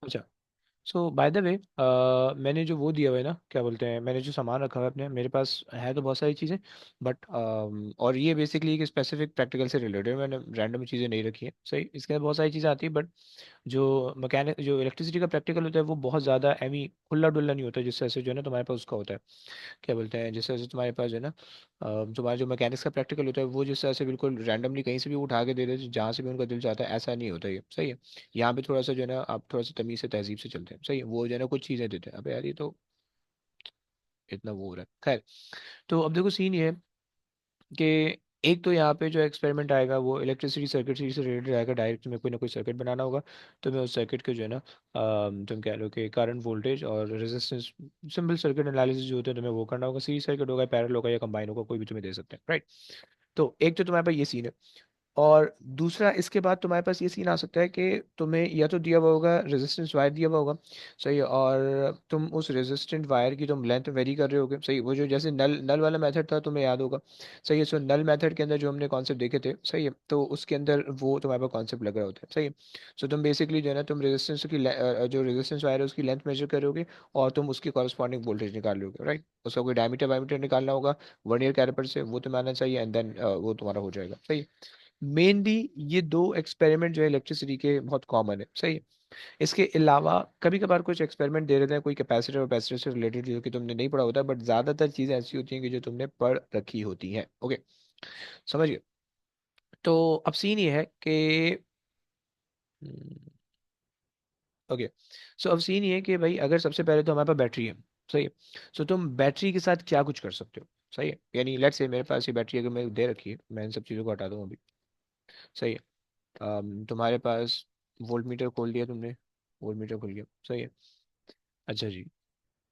अच्छा। सो bye the वे, मैंने जो वो दिया हुआ है ना, क्या बोलते हैं, मैंने जो सामान रखा हुआ है अपने मेरे पास है तो बहुत सारी चीज़ें, बट और ये बेसिकली एक स्पेसिफिक प्रैक्टिकल से रिलेटेड, मैंने रैंडम चीज़ें नहीं रखी है, सही। इसके अंदर बहुत सारी चीज़ें आती है, बट जो इलेक्ट्रिसिटी का प्रैक्टिकल होता है वो बहुत ज़्यादा एमी खुला डुल्ला नहीं होता, जिस तरह से जो है ना तुम्हारे पास उसका होता है, क्या बोलते हैं, जिस तरह से तुम्हारे पास जो है ना तुम्हारा जो मैकेनिक्स का प्रैक्टिकल होता है वो जिस तरह से बिल्कुल रैंडमली कहीं से भी उठा के दे देते जहाँ से भी उनका दिल चाहता है, ऐसा नहीं होता, ये सही है। यहाँ पे थोड़ा सा जो है ना आप थोड़ा सा तमीज से तहजीब से चलते हैं, सही है। वो जो है ना कुछ चीज़ें देते हैं, अबे यार ये तो इतना वो हो रहा है, खैर। तो अब देखो सीन ये है कि एक तो यहाँ पे जो एक्सपेरिमेंट आएगा वो इलेक्ट्रिसिटी सर्किट से रिलेटेड आएगा, डायरेक्ट में कोई ना कोई सर्किट बनाना होगा। तो मैं उस सर्किट के जो है ना तुम कह लो कि करंट वोल्टेज और रेजिस्टेंस, सिंपल सर्किट एनालिसिस जो होते हैं तुम्हें वो करना होगा, सीरीज सर्किट होगा, पैरेलल होगा या कंबाइन होगा, कोई भी तुम्हें दे सकते हैं, राइट। तो एक तो तुम्हारे पास ये सीन है। और दूसरा इसके बाद तुम्हारे पास ये सीन आ सकता है कि तुम्हें या तो दिया हुआ होगा रेजिस्टेंस वायर दिया हुआ होगा, सही है, और तुम उस रेजिस्टेंट वायर की तुम लेंथ वेरी कर रहे होगे, सही। वो जो जैसे नल नल वाला मेथड था तुम्हें याद होगा, सही है। सो नल मेथड के अंदर जो हमने कॉन्सेप्ट देखे थे, सही है, तो उसके अंदर वो तुम्हारे पास कॉन्सेप्ट लग रहा होता है, सही है। सो तुम बेसिकली जो है ना तुम रेजिस्टेंस की जो रेजिस्टेंस वायर है उसकी लेंथ मेजर करोगे और तुम उसकी कॉरस्पॉन्डिंग वोल्टेज निकाल लोगे, राइट। उसका कोई डायमीटर वायमीटर निकालना होगा वर्नियर कैलिपर से, वो तुम्हें आना चाहिए, एंड देन वो तुम्हारा हो जाएगा, सही। मेनली ये दो एक्सपेरिमेंट जो है इलेक्ट्रिसिटी के बहुत कॉमन है, सही है। इसके अलावा कभी कभार कुछ एक्सपेरिमेंट दे देते हैं कोई कैपेसिटर और कैपेसिटर से रिलेटेड जो कि तुमने नहीं पढ़ा होता, बट ज्यादातर चीजें ऐसी होती हैं कि जो तुमने पढ़ रखी होती हैं, ओके, समझ गए। तो अब सीन ये है कि ओके, सो अब सीन ये है कि भाई अगर सबसे पहले तो हमारे पास बैटरी है, सही है। सो तुम बैटरी के साथ क्या कुछ कर सकते हो, सही है। यानी लेट्स से मेरे पास ये बैटरी अगर मैं दे रखी है, मैं इन सब चीज़ों को हटा दूँ अभी, सही है। तुम्हारे पास वोल्ट मीटर खोल दिया तुमने, वोल्ट मीटर खुल गया, सही है। अच्छा जी।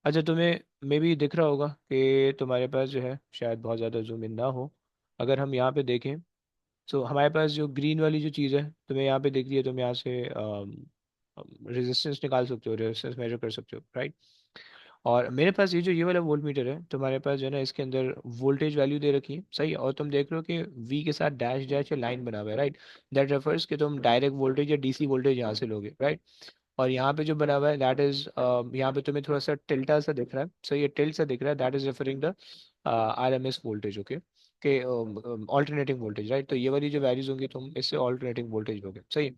अच्छा, तुम्हें मे भी दिख रहा होगा कि तुम्हारे पास जो है शायद बहुत ज़्यादा जूम इन ना हो, अगर हम यहाँ पे देखें। सो हमारे पास जो ग्रीन वाली जो चीज़ है तुम्हें यहाँ पे दिख रही है, तुम यहाँ से रेजिस्टेंस निकाल सकते हो, रेजिस्टेंस मेजर कर सकते हो, राइट। और मेरे पास ये वाला वोल्ट मीटर है तुम्हारे पास जो है ना, इसके अंदर वोल्टेज वैल्यू दे रखी है, सही है। और तुम देख रहे हो कि वी के साथ डैश डैश या लाइन बना हुआ है, राइट। दैट रेफर्स कि तुम डायरेक्ट वोल्टेज या डीसी वोल्टेज यहाँ से लोगे, राइट। और यहाँ पे जो बना हुआ है दैट इज, यहाँ पे तुम्हें थोड़ा सा टिल्टा सा दिख रहा है, सही है, टिल्ट सा दिख रहा है, that is referring the RMS voltage, okay, के ऑल्टरनेटिंग वोल्टेज, राइट। तो ये वाली जो वैल्यूज होंगी तुम इससे ऑल्टरनेटिंग वोल्टेज लोगे, सही है।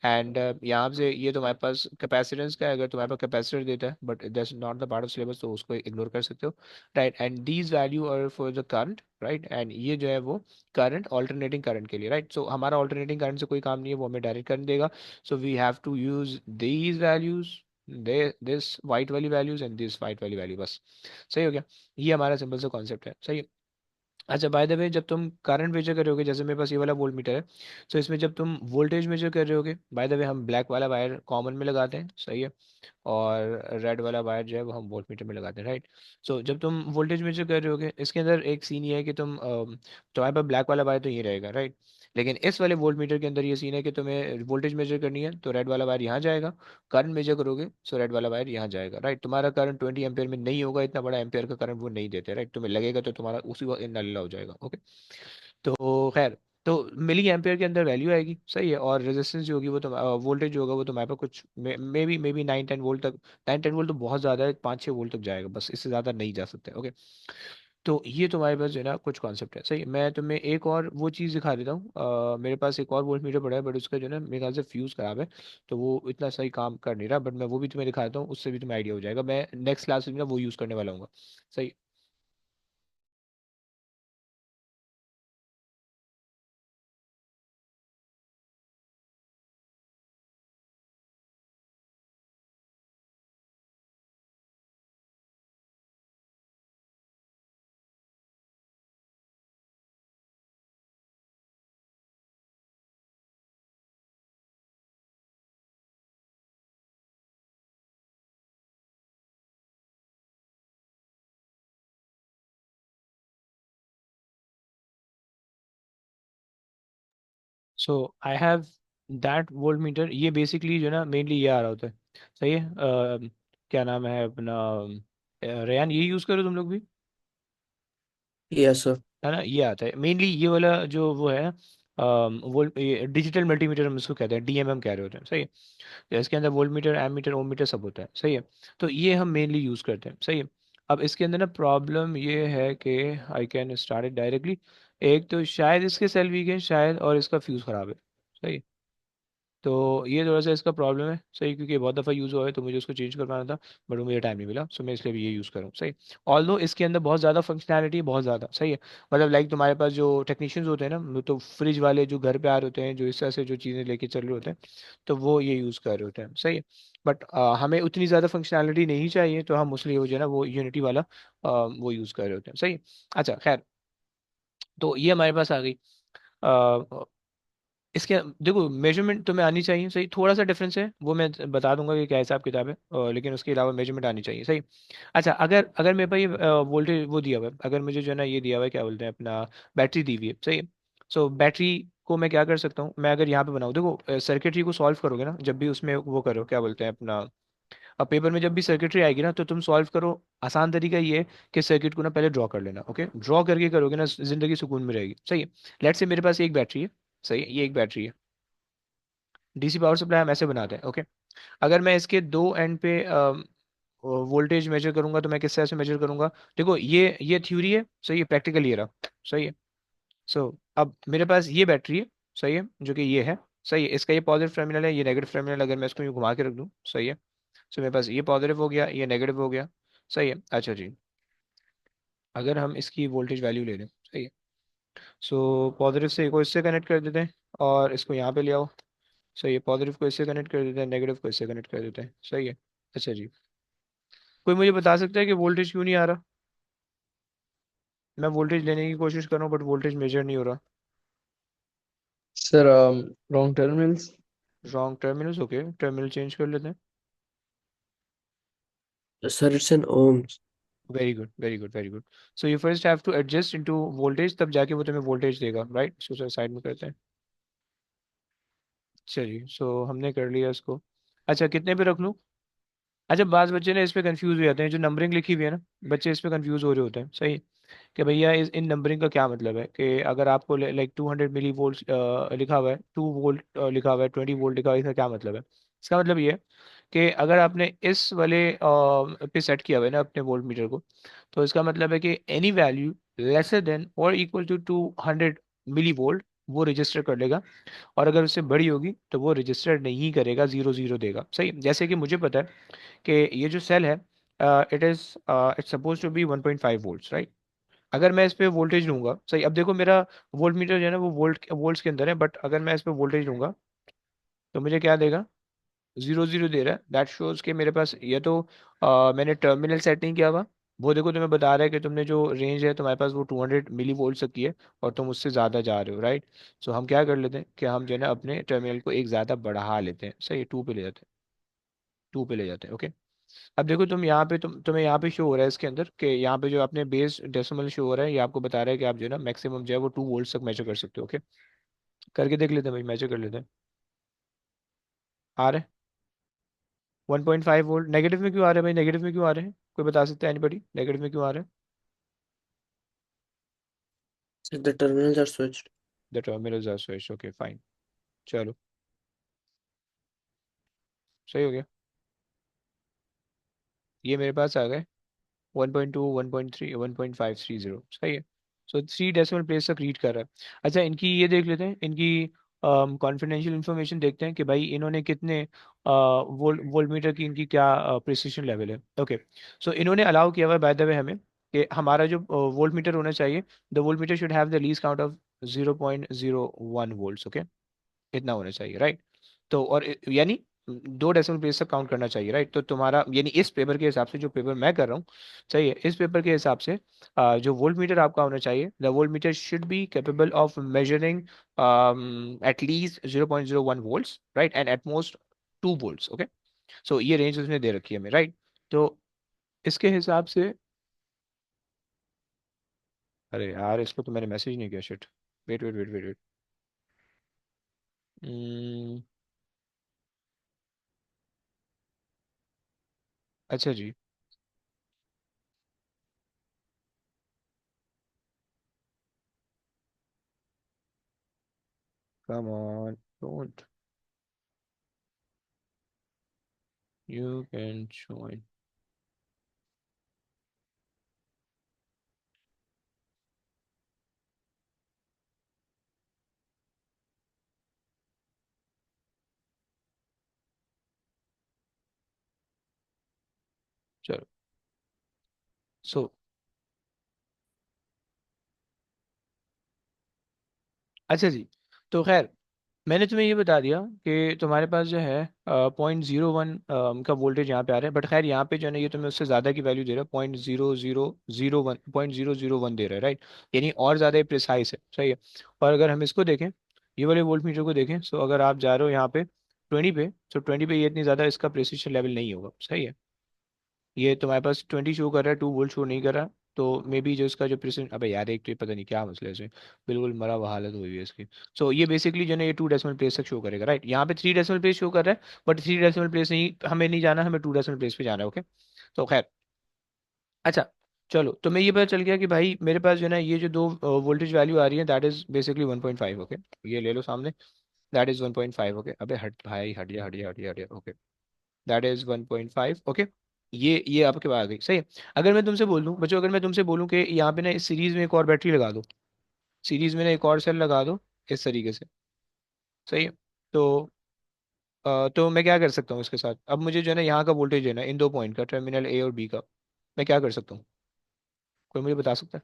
एंड यहाँ से ये तुम्हारे पास कैपेसिटेंस का है, अगर तुम्हारे पास कैपेसिटर देता है but that's not the part of syllabus, तो उसको इग्नोर कर सकते हो, right. And these value are for the current, right. And ये जो है वो करंट, ऑल्टरनेटिंग करंट के लिए, राइट। सो हमारा ऑल्टरनेटिंग करंट से कोई काम नहीं है, वो हमें डायरेक्ट करंट देगा। So we have to use these values, this white वाली वैल्यूज एंड दिस वाइट वाली वैल्यू, बस, सही हो गया। ये हमारा सिंपल सा कॉन्सेप्ट है, सही है। अच्छा, बाय द वे जब तुम करंट मेजर कर रहे होगे, जैसे मेरे पास ये वाला वोल्ट मीटर है, तो इसमें जब तुम वोल्टेज मेजर कर रहे होगे, बाय द वे हम ब्लैक वाला वायर कॉमन में लगाते हैं, सही है। और रेड वाला वायर जो है वो हम वोल्ट मीटर में लगाते हैं, राइट। सो जब तुम वोल्टेज मेजर कर रहे होगे, इसके अंदर एक सीन ये है कि तुम्हारे पास ब्लैक वाला वायर तो ये रहेगा, राइट। लेकिन इस वाले वोल्ट मीटर के अंदर ये सीन है कि तुम्हें वोल्टेज मेजर करनी है तो रेड वाला वायर यहाँ जाएगा, करंट मेजर करोगे सो रेड वाला वायर यहाँ जाएगा, राइट। तुम्हारा करंट 20 एम्पियर में नहीं होगा, इतना बड़ा एम्पियर का करंट वो नहीं देते, राइट। तुम्हें लगेगा तो तुम्हारा उसी वक्त नल्ला हो जाएगा, ओके। तो खैर, तो मिली एम्पियर के अंदर वैल्यू आएगी, सही है। और रेजिस्टेंस जो होगी वो तो वोल्टेज जो होगा वो तुम्हारे पास कुछ मे बी 9-10 वोल्ट तक, 9-10 वोल्ट तो बहुत ज़्यादा है, 5-6 वोल्ट तक जाएगा, बस इससे ज़्यादा नहीं जा सकते, ओके। तो ये तुम्हारे पास जो है ना कुछ कॉन्सेप्ट है, सही। मैं तुम्हें एक और वो चीज़ दिखा देता हूँ, मेरे पास एक और वोल्ट मीटर पड़ा है, बट उसका जो है ना मेरे ख्याल से फ्यूज़ खराब है, तो वो इतना सही काम कर नहीं रहा, बट मैं वो भी तुम्हें दिखा देता हूँ, उससे भी तुम्हें आइडिया हो जाएगा। मैं नेक्स्ट क्लास में ना वो यूज़ करने वाला हूँ, सही। So I have that voltmeter, ये बेसिकली जो है ना मेनली ये आ रहा होता है, सही है। क्या नाम है अपना, रेयान, ये यूज़ करो तुम लोग भी, यस सर। है ना, ये आता है मेनली ये वाला जो वो है। वो डिजिटल मल्टीमीटर हम इसको कहते हैं, डीएमएम कह रहे होते हैं, सही है। तो इसके अंदर वोल्ट मीटर, एम मीटर, ओम मीटर सब होता है, सही है। तो ये हम मेनली यूज़ करते हैं, सही है। अब इसके अंदर ना प्रॉब्लम ये है कि I can start it directly. एक तो शायद इसके सेल वीक है शायद, और इसका फ्यूज़ ख़राब है, सही है। तो ये थोड़ा सा इसका प्रॉब्लम है, सही, क्योंकि बहुत दफ़ा यूज़ हुआ है तो मुझे उसको चेंज करवाना था, बट वो मुझे टाइम नहीं मिला, सो मैं इसलिए भी ये यूज़ करूँ, सही। ऑल्दो इसके अंदर बहुत ज़्यादा फंक्शनैलिटी, बहुत ज़्यादा, सही है। मतलब लाइक तुम्हारे पास जो टेक्नीशियंस होते हैं ना, वो तो फ्रिज वाले जो घर पे आ रहे होते हैं, जो इस तरह से जो चीज़ें लेके चल रहे होते हैं, तो वो ये यूज़ कर रहे होते हैं, सही है। बट हमें उतनी ज़्यादा फंक्शनैलिटी नहीं चाहिए, तो हम उसलिए वो जो है ना वो यूनिटी वाला वो यूज़ कर रहे होते हैं, सही है। अच्छा खैर, तो ये हमारे पास आ गई। इसके देखो मेजरमेंट तुम्हें आनी चाहिए, सही। थोड़ा सा डिफरेंस है, वो मैं बता दूंगा कि क्या हिसाब किताब है, लेकिन उसके अलावा मेजरमेंट आनी चाहिए, सही। अच्छा, अगर अगर मेरे पास ये वोल्टेज वो दिया हुआ है, अगर मुझे जो है ना ये दिया हुआ है, क्या बोलते हैं अपना, बैटरी दी हुई है, सही है। सो बैटरी को मैं क्या कर सकता हूँ, मैं अगर यहाँ पे बनाऊँ, देखो सर्किटरी को सॉल्व करोगे ना, जब भी उसमें वो करो, क्या बोलते हैं अपना, अब पेपर में जब भी सर्किटरी आएगी ना, तो तुम सॉल्व करो। आसान तरीका ये है कि सर्किट को ना पहले ड्रॉ कर लेना, ओके। ड्रॉ करके करोगे ना, जिंदगी सुकून में रहेगी, सही है। लेट्स से मेरे पास एक बैटरी है, सही है, ये एक बैटरी है। डीसी पावर सप्लाई हम ऐसे बनाते हैं, ओके। अगर मैं इसके दो एंड पे वोल्टेज मेजर करूंगा, तो मैं किस तरह से मेजर करूंगा। देखो ये थ्योरी है, सही है, प्रैक्टिकल ये रहा, सही है। सो अब मेरे पास ये बैटरी है, सही है, जो कि ये है, सही है। इसका ये पॉजिटिव टर्मिनल है, ये नेगेटिव टर्मिनल, अगर मैं इसको यूँ घुमा के रख दूँ, सही है। सो मेरे पास ये पॉजिटिव हो गया, ये नेगेटिव हो गया, सही है। अच्छा जी, अगर हम इसकी वोल्टेज वैल्यू ले लें, सही है। सो पॉजिटिव से को इससे कनेक्ट कर देते हैं, और इसको यहाँ पे ले आओ, सही है। पॉजिटिव को इससे कनेक्ट कर देते हैं, नेगेटिव को इससे कनेक्ट कर देते हैं, सही है। अच्छा जी, कोई मुझे बता सकता है कि वोल्टेज क्यों नहीं आ रहा। मैं वोल्टेज लेने की कोशिश कर रहा हूँ, बट वोल्टेज मेजर नहीं हो रहा। Sir, wrong terminals. Wrong terminals, okay, terminal change कर लेते हैं। Sir, it's an ohms. Very good, very good, very good. So you first have to adjust into voltage, तब जाके वो तुम्हें वोल्टेज देगा, राइट। इसको साइड में करते हैं। चलिए, सो हमने कर लिया इसको। अच्छा, कितने पे रख लूँ। अच्छा, बाज़ बच्चे ना इस पे कंफ्यूज हो जाते हैं, जो नंबरिंग लिखी हुई है ना, बच्चे इस पे कंफ्यूज हो रहे होते हैं, सही। कि भैया इस इन नंबरिंग का क्या मतलब है, कि अगर आपको लाइक 200 मिली वोल्ट लिखा हुआ है, 2 वोल्ट लिखा हुआ है, 20 वोल्ट लिखा हुआ है, इसका क्या मतलब है। इसका मतलब ये है कि अगर आपने इस वाले पे सेट किया हुआ है ना अपने वोल्ट मीटर को, तो इसका मतलब है कि एनी वैल्यू लेसर देन और इक्वल टू 200 मिली वोल्ट वो रजिस्टर कर लेगा, और अगर उससे बड़ी होगी तो वो रजिस्टर नहीं करेगा, जीरो जीरो देगा, सही। जैसे कि मुझे पता है कि ये जो सेल है, it is it's suppose to be 1.5 volts, right. अगर मैं इस पे वोल्टेज लूंगा, सही, अब देखो मेरा वोल्ट मीटर जो है ना वो वोल्ट्स के अंदर है, बट अगर मैं इस पे वोल्टेज लूंगा, तो मुझे क्या देगा, जीरो जीरो दे रहा है। दैट शोज के मेरे पास ये तो मैंने टर्मिनल सेट नहीं किया हुआ। वो देखो तुम्हें बता रहा है कि तुमने जो रेंज है तुम्हारे पास वो 200 मिली वोल्ट तक की है, और तुम उससे ज़्यादा जा रहे हो, राइट। सो हम क्या कर लेते हैं कि हम जो है ना अपने टर्मिनल को एक ज़्यादा बढ़ा लेते हैं, सही, 2 पे ले जाते हैं, 2 पे ले जाते हैं, ओके। अब देखो तुम यहाँ पे तुम्हें यहाँ पे शो हो रहा है इसके अंदर कि यहाँ पे जो आपने बेस डेसिमल शो हो रहा है, ये आपको बता रहा है कि आप जो है ना मैक्सिमम जो है वो 2 वोल्ट तक मेजर कर सकते हो, ओके। करके देख लेते हैं भाई, मेजर कर लेते हैं। आ रहे हैं 1.5 वोल्ट। नेगेटिव में क्यों आ रहे हैं भाई, नेगेटिव में क्यों आ रहे हैं, कोई बता सकता है एनीबडी, नेगेटिव में क्यों आ रहे हैं। Sir, the terminals are switched. The terminals are switched, okay fine. चलो, सही हो गया। ये मेरे पास आ गए 1.2, 1.3, 1.530, सही है। सो 3 डेसिमल प्लेस तक रीड कर रहा है। अच्छा, इनकी ये देख लेते हैं, इनकी कॉन्फिडेंशियल इंफॉर्मेशन देखते हैं कि भाई इन्होंने कितने वोल्टमीटर की इनकी क्या प्रिसिशन लेवल है, ओके। सो इन्होंने अलाउ किया हुआ है बाय द वे हमें कि हमारा जो वोल्टमीटर होना चाहिए, the voltmeter should have the least count of 0.01 volts, okay. इतना होना चाहिए, राइट। तो और यानी 2 डेसिमल प्लेस तक काउंट करना चाहिए, राइट। तो तुम्हारा यानी इस पेपर के हिसाब से, जो पेपर मैं कर रहा हूँ, सही है, इस पेपर के हिसाब से जो वोल्ट मीटर आपका होना चाहिए, the voltmeter should be capable of measuring at least 0.01 volts, right, and at most 2 volts, okay. So ये रेंज उसने दे रखी है हमें, राइट। तो इसके हिसाब से, अरे यार इसको तो मैंने मैसेज नहीं किया, shit. Wait wait wait wait wait. अच्छा जी, come on, don't, you can join. चलो, सो अच्छा जी, तो खैर मैंने तुम्हें ये बता दिया कि तुम्हारे पास जो है 0.01 का वोल्टेज यहाँ पे आ रहा है, बट खैर यहाँ पे जो है ना ये तुम्हें उससे ज़्यादा की वैल्यू दे रहा है, 0.0001, 0.001 दे रहा है, राइट। यानी और ज़्यादा प्रिसाइस है, सही है। और अगर हम इसको देखें, ये वाले वोल्ट मीटर को देखें, सो अगर आप जा रहे हो यहाँ पे 20 पे, तो 20 पे ये इतनी ज़्यादा इसका प्रिसिशन लेवल नहीं होगा, सही है। ये तुम्हारे पास 20 शो कर रहा है, 2 वोल्ट शो नहीं कर रहा। तो मे बी जो इसका जो प्रेसिडेंट, अबे यार एक तो ये पता नहीं क्या मसला है इसमें, बिल्कुल मरा हुआ हालत हुई है इसकी। सो ये बेसिकली जो है ना ये 2 डेसिमल प्लेस तक शो करेगा, राइट। यहाँ पे 3 डेसिमल प्लेस शो कर रहा है, बट 3 डेसिमल प्लेस नहीं, हमें नहीं जाना, हमें 2 डेसिमल प्लेस पे जाना है, ओके। तो खैर, अच्छा, चलो तो मैं ये पता चल गया कि भाई मेरे पास जो है ना ये जो दो वोल्टेज वैल्यू आ रही है, दैट इज बेसिकली 1.5, ओके। ये ले लो सामने, दैट इज 1.5, ओके। अबे हट भाई, हट गया, हट गया, हट गया, हट गया, ओके। That is 1.5, okay. ये आपके पास आ गई, सही है। अगर मैं तुमसे बोल दूं बच्चों, अगर मैं तुमसे बोलूं कि यहाँ पे ना इस सीरीज में एक और बैटरी लगा दो, सीरीज में ना एक और सेल लगा दो, इस तरीके से, सही है। तो तो मैं क्या कर सकता हूँ इसके साथ, अब मुझे जो है ना यहाँ का वोल्टेज है ना इन दो पॉइंट का, टर्मिनल ए और बी का, मैं क्या कर सकता हूँ? कोई मुझे बता सकता है?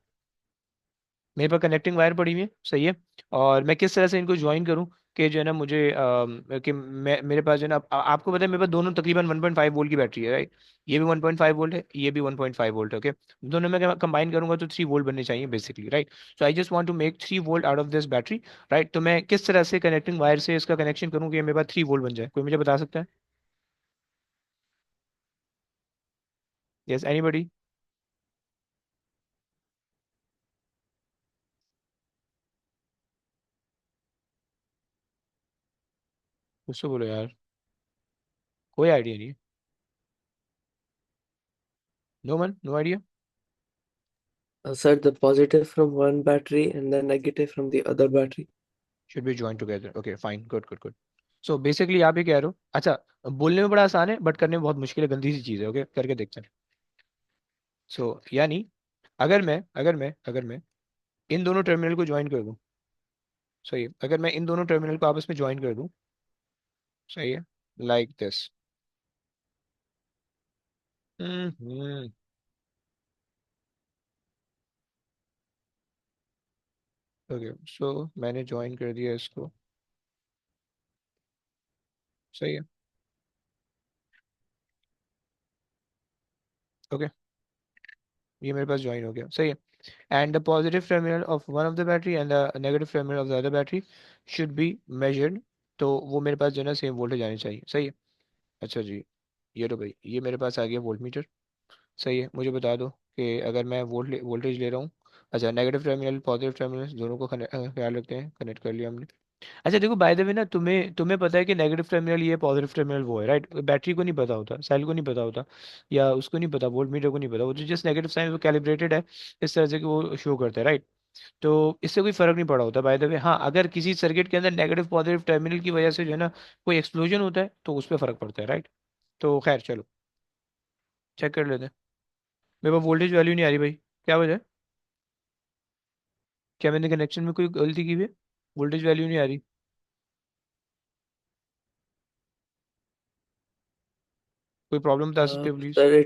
मेरे पास कनेक्टिंग वायर पड़ी हुई है, सही है। और मैं किस तरह से इनको ज्वाइन करूं कि जो है ना मुझे कि मैं, मेरे पास जो है ना आपको पता है मेरे पास दोनों तकरीबन 1.5 वोल्ट की बैटरी है, राइट। ये भी 1.5 वोल्ट है, ये भी 1.5 वोल्ट है, ओके। दोनों में कंबाइन करूंगा तो 3 वोल्ट बनने चाहिए basically, right. So I just want to make 3 volt out of this battery, right. तो मैं किस तरह से कनेक्टिंग वायर से इसका कनेक्शन करूँ कि मेरे पास 3 वोल्ट बन जाए? कोई मुझे बता सकता है? Yes, anybody? कुछ तो बोलो यार, कोई आइडिया नहीं है। No man, no idea. Sir, the positive from one battery and the negative from the other battery. Should be join together, okay fine, good good good. So basically आप ये कह रहे हो, अच्छा, बोलने में बड़ा आसान है बट करने में बहुत मुश्किल है, गंदी सी चीज़ है, ओके, करके देखते हैं। यानी अगर मैं इन दोनों टर्मिनल को ज्वाइन कर दूं, सही है, अगर मैं इन दोनों टर्मिनल को आपस में ज्वाइन कर दूं, सही है, लाइक दिस, हम्म, ओके। मैंने ज्वाइन कर दिया इसको, सही है, ओके। ये मेरे पास ज्वाइन हो गया, सही है। And the positive terminal of one of the battery and the negative terminal of the other battery should be measured. तो वो मेरे पास जो है ना सेम वोल्टेज आनी चाहिए, सही है। अच्छा जी, ये तो भाई ये मेरे पास आ गया वोल्ट मीटर, सही है। मुझे बता दो कि अगर मैं वोल्टेज ले रहा हूँ, अच्छा, नेगेटिव टर्मिनल पॉजिटिव टर्मिनल दोनों को ख्याल रखते हैं, कनेक्ट कर लिया हमने। अच्छा देखो, बाय द वे ना, तुम्हें तुम्हें पता है कि नेगेटिव टर्मिनल ये, पॉजिटिव टर्मिनल वो है, राइट। बैटरी को नहीं पता होता, सेल को नहीं पता होता, या उसको नहीं पता, वोल्ट मीटर को नहीं पता, वो तो जस्ट नेगेटिव साइन वो कैलिब्रेटेड है इस तरह से कि वो शो करता है, राइट। तो इससे कोई फर्क नहीं पड़ा होता बाय द वे। हाँ, अगर किसी सर्किट के अंदर नेगेटिव पॉजिटिव टर्मिनल की वजह से जो है ना कोई एक्सप्लोजन होता है तो उस पर फर्क पड़ता है, राइट। तो खैर चलो, चेक कर लेते हैं। मेरे पास वोल्टेज वैल्यू नहीं आ रही भाई, क्या वजह है? क्या मैंने कनेक्शन में कोई गलती की हुई है? वोल्टेज वैल्यू नहीं आ रही, कोई प्रॉब्लम बता सकते हो please? Sir,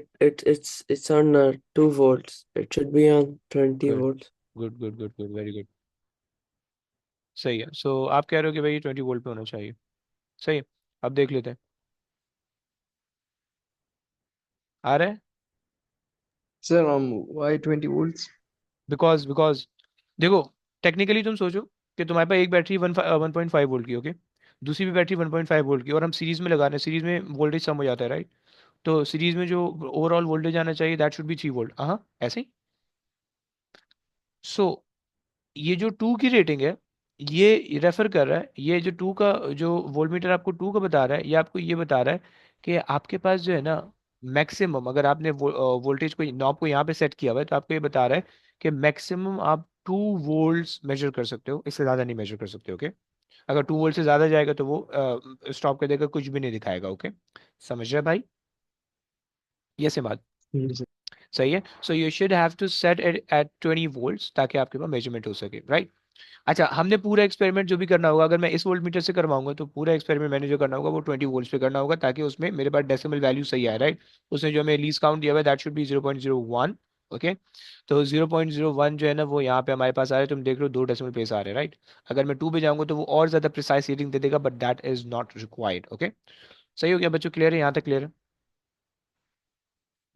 it's on 2 volts. It should be on 20 good volts. Good good good good, very good, सही है। आप कह रहे हो कि भाई 20 वोल्ट पे होना चाहिए, सही है। अब देख लेते हैं, आ रहा है? Sir, why 20 volts? बिकॉज देखो, टेक्निकली तुम सोचो कि तुम्हारे पास एक बैटरी 1.5 वोल्ट की, ओके, दूसरी भी बैटरी 1.5 वोल्ट की, और हम सीरीज में लगा रहे हैं, सीरीज में वोल्टेज कम हो जाता है, राइट। तो सीरीज में जो ओवरऑल वोल्टेज आना चाहिए दैट शुड बी 3 वोल्ट, हाँ ऐसे ही। सो ये जो 2 की रेटिंग है, ये रेफर कर रहा है, ये जो 2 का जो वोल्टमीटर आपको 2 का बता रहा है, ये आपको ये बता रहा है कि आपके पास जो है ना मैक्सिमम, अगर आपने वोल्टेज को नॉब को यहाँ पे सेट किया हुआ है, तो आपको ये बता रहा है कि मैक्सिमम आप 2 वोल्ट्स मेजर कर सकते हो, इससे ज़्यादा नहीं मेजर कर सकते, ओके। अगर 2 वोल्ट से ज़्यादा जाएगा तो वो स्टॉप कर देगा, कुछ भी नहीं दिखाएगा। ओके, समझ रहे भाई? ये से बात सर। सही है। So you should have to set it at 20 volts ताकि आपके पास मेजरमेंट हो सके, राइट? अच्छा, हमने पूरा एक्सपेरिमेंट जो भी करना होगा, अगर मैं इस वोल्ट मीटर से करवाऊंगा तो पूरा एक्सपेरिमेंट मैंने जो करना होगा वो 20 वोल्ट्स पे करना होगा, ताकि उसमें मेरे पास डेसिमल वैल्यू सही आए, राइट? उसने जो हमें लीस्ट काउंट दिया हुआ है दैट शुड बी 0.01। ओके, तो 0.01 जो है ना वो यहाँ पे हमारे पास आ रहा है, तुम देख रहे हो 2 डेसिमल प्लेस आ रहे हैं, राइट? अगर मैं 2 पे जाऊंगा तो वो और ज्यादा प्रिसाइज रीडिंग दे देगा, but that is not required. Okay, सही हो गया बच्चों? क्लियर है यहाँ तक? क्लियर है?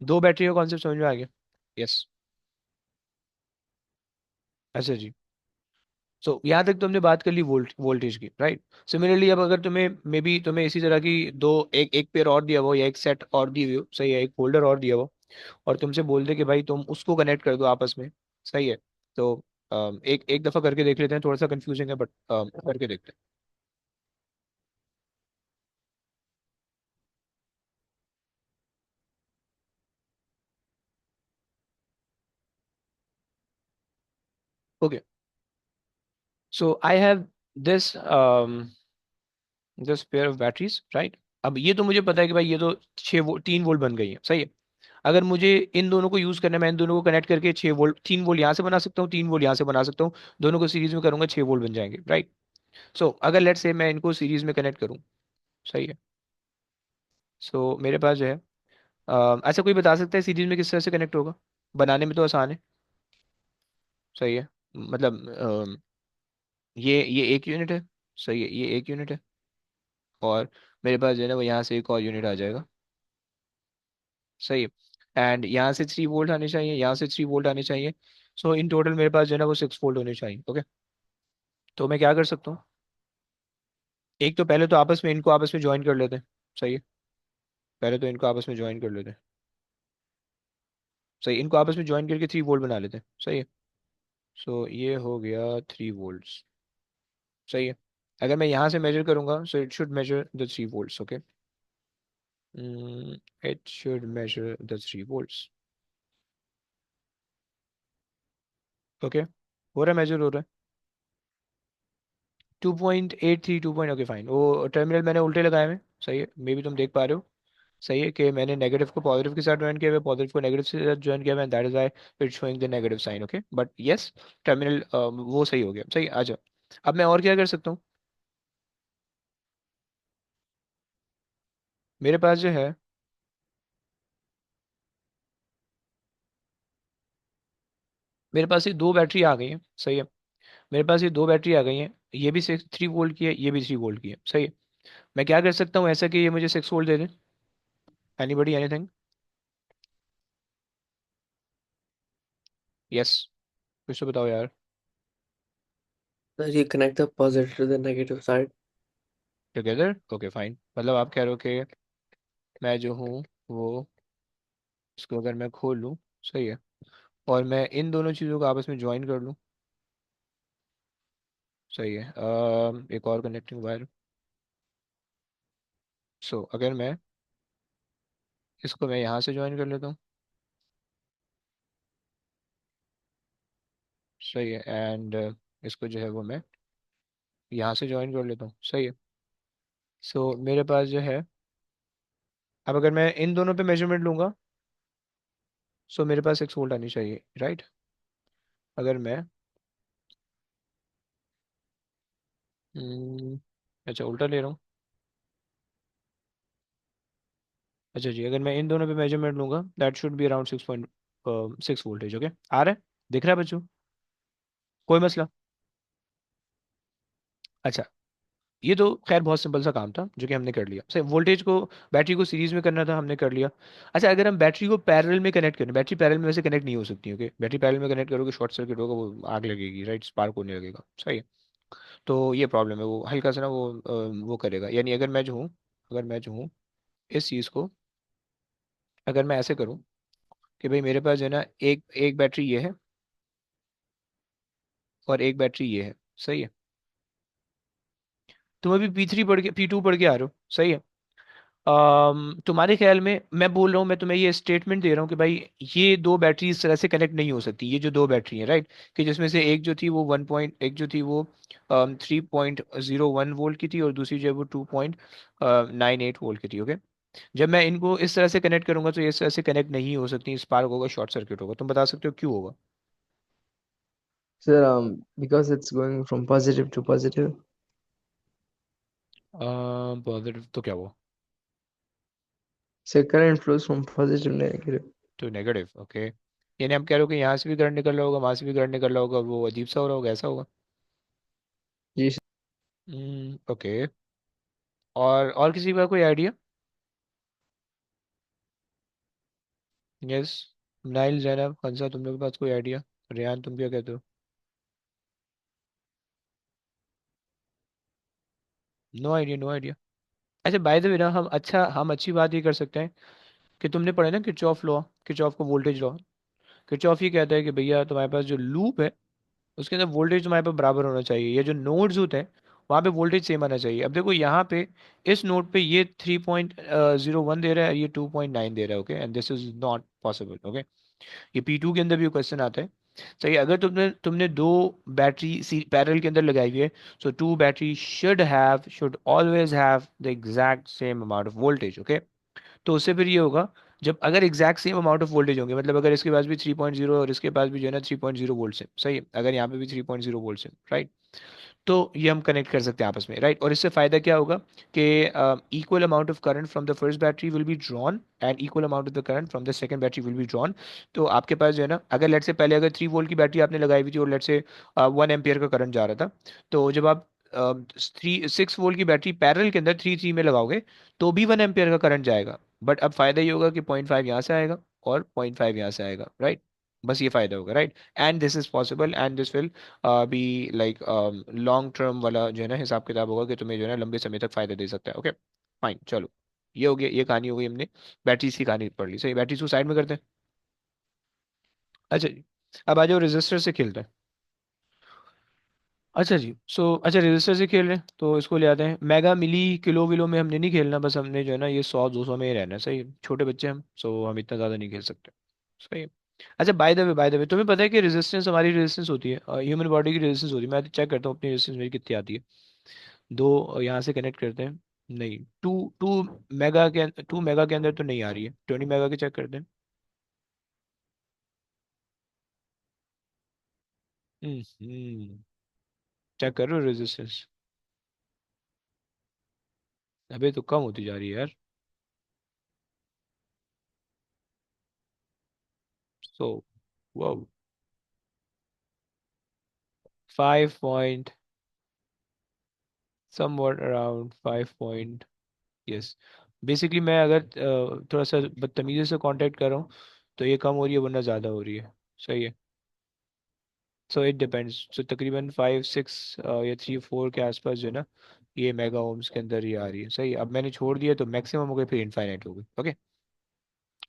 दो बैटरी का कॉन्सेप्ट समझ में आ गया? यस। अच्छा जी। सो यहाँ तक तो हमने बात कर ली वोल्टेज की, राइट? सिमिलरली अब अगर तुम्हें मे बी तुम्हें इसी तरह की दो, एक एक पेयर और दिया हो या एक सेट और दी हुई हो, सही है, एक होल्डर और दिया हो, और तुमसे बोल दे कि भाई तुम उसको कनेक्ट कर दो आपस में, सही है? तो एक एक दफा करके देख लेते हैं, थोड़ा सा कंफ्यूजिंग है बट करके देखते हैं। Okay, so I have this this pair of batteries, right? अब ये तो मुझे पता है कि भाई ये तो 3 वोल्ट बन गई है, सही है? अगर मुझे इन दोनों को यूज करना है, मैं इन दोनों को कनेक्ट करके 6 वोल्ट, 3 वोल्ट यहाँ से बना सकता हूँ, 3 वोल्ट यहाँ से बना सकता हूँ, दोनों को सीरीज में करूंगा 6 वोल्ट बन जाएंगे, राइट? सो अगर लेट्स से मैं इनको सीरीज में कनेक्ट करूँ, सही है? सो मेरे पास जो है अच्छा, कोई बता सकता है सीरीज में किस तरह से कनेक्ट होगा? बनाने में तो आसान है, सही है? मतलब ये एक यूनिट है, सही है, ये एक यूनिट है, और मेरे पास जो है ना वो यहाँ से एक और यूनिट आ जाएगा, सही है? एंड यहाँ से 3 वोल्ट आने चाहिए, यहाँ से 3 वोल्ट आने चाहिए। सो इन टोटल मेरे पास जो है ना वो 6 वोल्ट होने चाहिए। ओके, तो मैं क्या कर सकता हूँ? एक तो पहले तो आपस में इनको आपस में ज्वाइन कर लेते हैं, सही है? पहले तो इनको आपस में ज्वाइन कर लेते हैं, सही, इनको आपस में ज्वाइन करके 3 वोल्ट बना लेते हैं, सही है? सो ये हो गया 3 वोल्ट्स, सही है? अगर मैं यहाँ से मेजर करूंगा so it should measure the 3 volts. Okay, it should measure the 3 volts. Okay, हो रहा है, मेजर हो रहा है। 2.83, 2 पॉइंट, ओके फाइन। वो टर्मिनल मैंने उल्टे लगाए हुए हैं, सही है? मे भी तुम देख पा रहे हो, सही है, कि मैंने नेगेटिव को पॉजिटिव के साथ ज्वाइन किया हुआ है, पॉजिटिव को नेगेटिव के साथ ज्वाइन किया हुआ है, that is why it's showing the negative sign. Okay, but yes, terminal वो सही हो गया, सही। आ जाओ, अब मैं और क्या कर सकता हूँ? मेरे पास जो है, मेरे पास ये दो बैटरी आ गई हैं, सही है? मेरे पास ये दो बैटरी आ गई हैं, ये भी 3 वोल्ट की है, ये भी 3 वोल्ट की है, सही है? मैं क्या कर सकता हूँ ऐसा कि ये मुझे 6 वोल्ट दे दे? Anybody, anything? यस, कुछ तो बताओ यार। Sir, you connect the positive to the negative side. Together, okay fine, मतलब आप कह रहे हो कि मैं जो हूँ वो, इसको अगर मैं खोल लूँ, सही है, और मैं इन दोनों चीज़ों को आपस में ज्वाइन कर लूँ, सही है, एक और कनेक्टिंग वायर। सो अगर मैं इसको मैं यहाँ से ज्वाइन कर लेता हूँ, सही है, एंड इसको जो है वो मैं यहाँ से ज्वाइन कर लेता हूँ, सही है? सो मेरे पास जो है, अब अगर मैं इन दोनों पे मेजरमेंट लूंगा, सो मेरे पास 6 वोल्ट आनी चाहिए, राइट? अगर मैं हम्म, अच्छा उल्टा ले रहा हूँ। अच्छा जी, अगर मैं इन दोनों पे मेजरमेंट लूंगा that should be around 6.6 voltage. Okay, आ रहा है? दिख रहा है बच्चों? कोई मसला? अच्छा, ये तो खैर बहुत सिंपल सा काम था जो कि हमने कर लिया, सही। वोल्टेज को, बैटरी को सीरीज में करना था, हमने कर लिया। अच्छा, अगर हम बैटरी को पैरेलल में कनेक्ट करें, बैटरी पैरेलल में वैसे कनेक्ट नहीं हो सकती, ओके? बैटरी पैरेलल में कनेक्ट करोगे शॉर्ट सर्किट होगा, वो आग लगेगी, राइट? स्पार्क होने लगेगा, सही है? तो ये प्रॉब्लम है, वो हल्का सा ना वो करेगा, यानी अगर मैं जो हूँ इस चीज़ को, अगर मैं ऐसे करूँ कि भाई मेरे पास जो है ना एक एक बैटरी ये है और एक बैटरी ये है, सही है? तुम अभी P3 पढ़ के P2 पढ़ के आ रहे हो, सही है? तुम्हारे ख्याल में मैं बोल रहा हूँ, मैं तुम्हें ये स्टेटमेंट दे रहा हूँ कि भाई ये दो बैटरी इस तरह से कनेक्ट नहीं हो सकती, ये जो दो बैटरी हैं, राइट, कि जिसमें से एक जो थी वो एक जो थी वो 3.01 वोल्ट की थी, और दूसरी जो है वो 2.98 वोल्ट की थी, ओके। जब मैं इनको इस तरह से कनेक्ट करूंगा तो ये इस तरह से कनेक्ट नहीं हो सकती, स्पार्क होगा, शॉर्ट सर्किट होगा। तुम बता सकते हो क्यों होगा? Sir, because it's going from positive to positive. Positive तो क्या हुआ? So current flows from positive to negative. तो नेगेटिव, ओके। यानी हम कह रहे हो कि यहाँ से भी करंट निकल रहा होगा, वहां से भी करंट निकल रहा होगा, वो अजीब सा हो रहा होगा, ऐसा होगा? जी ओके। और किसी का कोई आइडिया? यस। नाइल, जैनब, हंसा, तुम लोग के पास कोई आइडिया? रेहान, तुम क्या कहते हो? No idea, no idea. अच्छा, बाय द वे ना, हम अच्छी बात ये कर सकते हैं कि तुमने पढ़ा है ना किरचॉफ लॉ, किरचॉफ का वोल्टेज लॉ। किरचॉफ ये कहता है कि भैया तुम्हारे पास जो लूप है उसके अंदर वोल्टेज तुम्हारे पास बराबर होना चाहिए, ये जो नोड्स होते हैं वहाँ पे वोल्टेज सेम आना चाहिए। अब देखो यहाँ पे इस नोड पे ये 3.01 दे रहा है, ये 2.9 दे रहा है, okay, and this is not possible, okay. ये P2 के अंदर भी क्वेश्चन आता है। सही है, अगर तुमने तुमने दो बैटरी सी पैरेलल के अंदर लगाई हुई है, so two battery should always have the exact same amount of voltage, okay. तो उससे फिर ये होगा, जब अगर exact same amount of voltage होंगे, मतलब अगर इसके पास भी 3.0 और इसके पास भी जो है ना 3.0 वोल्ट से, सही है, अगर यहाँ पे भी 3.0 वोल्ट से, राइट, तो ये हम कनेक्ट कर सकते हैं आपस में, राइट। और इससे फायदा क्या होगा कि equal amount of current from the first battery will be drawn and equal amount of the current from the second battery will be drawn. तो आपके पास जो है ना, अगर लेट से पहले अगर 3 वोल्ट की बैटरी आपने लगाई हुई थी और लेट से 1 एम्पियर का करंट जा रहा था, तो जब आप 6 वोल्ट की बैटरी पैरेलल के अंदर 3 3 में लगाओगे तो भी 1 एम्पियर का करंट जाएगा। बट अब फायदा ये होगा कि 0.5 यहाँ से आएगा और 0.5 यहाँ से आएगा, राइट। बस ये फायदा होगा, right. And this is possible and this will भी लाइक लॉन्ग टर्म वाला जो है ना हिसाब किताब होगा कि तुम्हें जो है ना लंबे समय तक फायदा दे सकता है, ओके। फाइन, चलो, ये हो गया, ये कहानी हो गई, हमने बैटरीज की कहानी पढ़ ली, सही। बैटरीज को साइड में करते हैं। अच्छा जी, अब आ जाओ रेजिस्टर से खेलते हैं। अच्छा जी, अच्छा, रेजिस्टर से खेल रहे हैं तो इसको ले आते हैं। मेगा मिली किलो विलो में हमने नहीं खेलना, बस हमने जो है ना ये 100 200 में ही रहना है, सही है। छोटे बच्चे हम, सो हम इतना ज़्यादा नहीं खेल सकते, सही है। अच्छा, बाय द वे तुम्हें पता है कि रेजिस्टेंस, हमारी रेजिस्टेंस होती है, ह्यूमन बॉडी की रेजिस्टेंस होती है। मैं चेक करता हूँ अपनी रेजिस्टेंस मेरी कितनी आती है। दो यहाँ से कनेक्ट करते हैं। नहीं, टू टू मेगा के अंदर तो नहीं आ रही है, 20 मेगा के चेक करते हैं। हम्म। चेक कर रहे हो रेजिस्टेंस? अबे तो कम होती जा रही है यार। सो वो 5 point, somewhat around 5 point, yes. Basically मैं अगर थोड़ा सा बदतमीजी से कांटेक्ट कर रहा हूँ तो ये कम हो रही है, वरना ज़्यादा हो रही है, सही है। सो इट डिपेंड्स, सो तकरीबन 5 6 या 3 4 के आसपास जो है ना, ये मेगा ओम्स के अंदर ही आ रही है, सही है। अब मैंने छोड़ दिया तो मैक्सिमम हो गई, फिर इनफाइनाइट हो गई, ओके।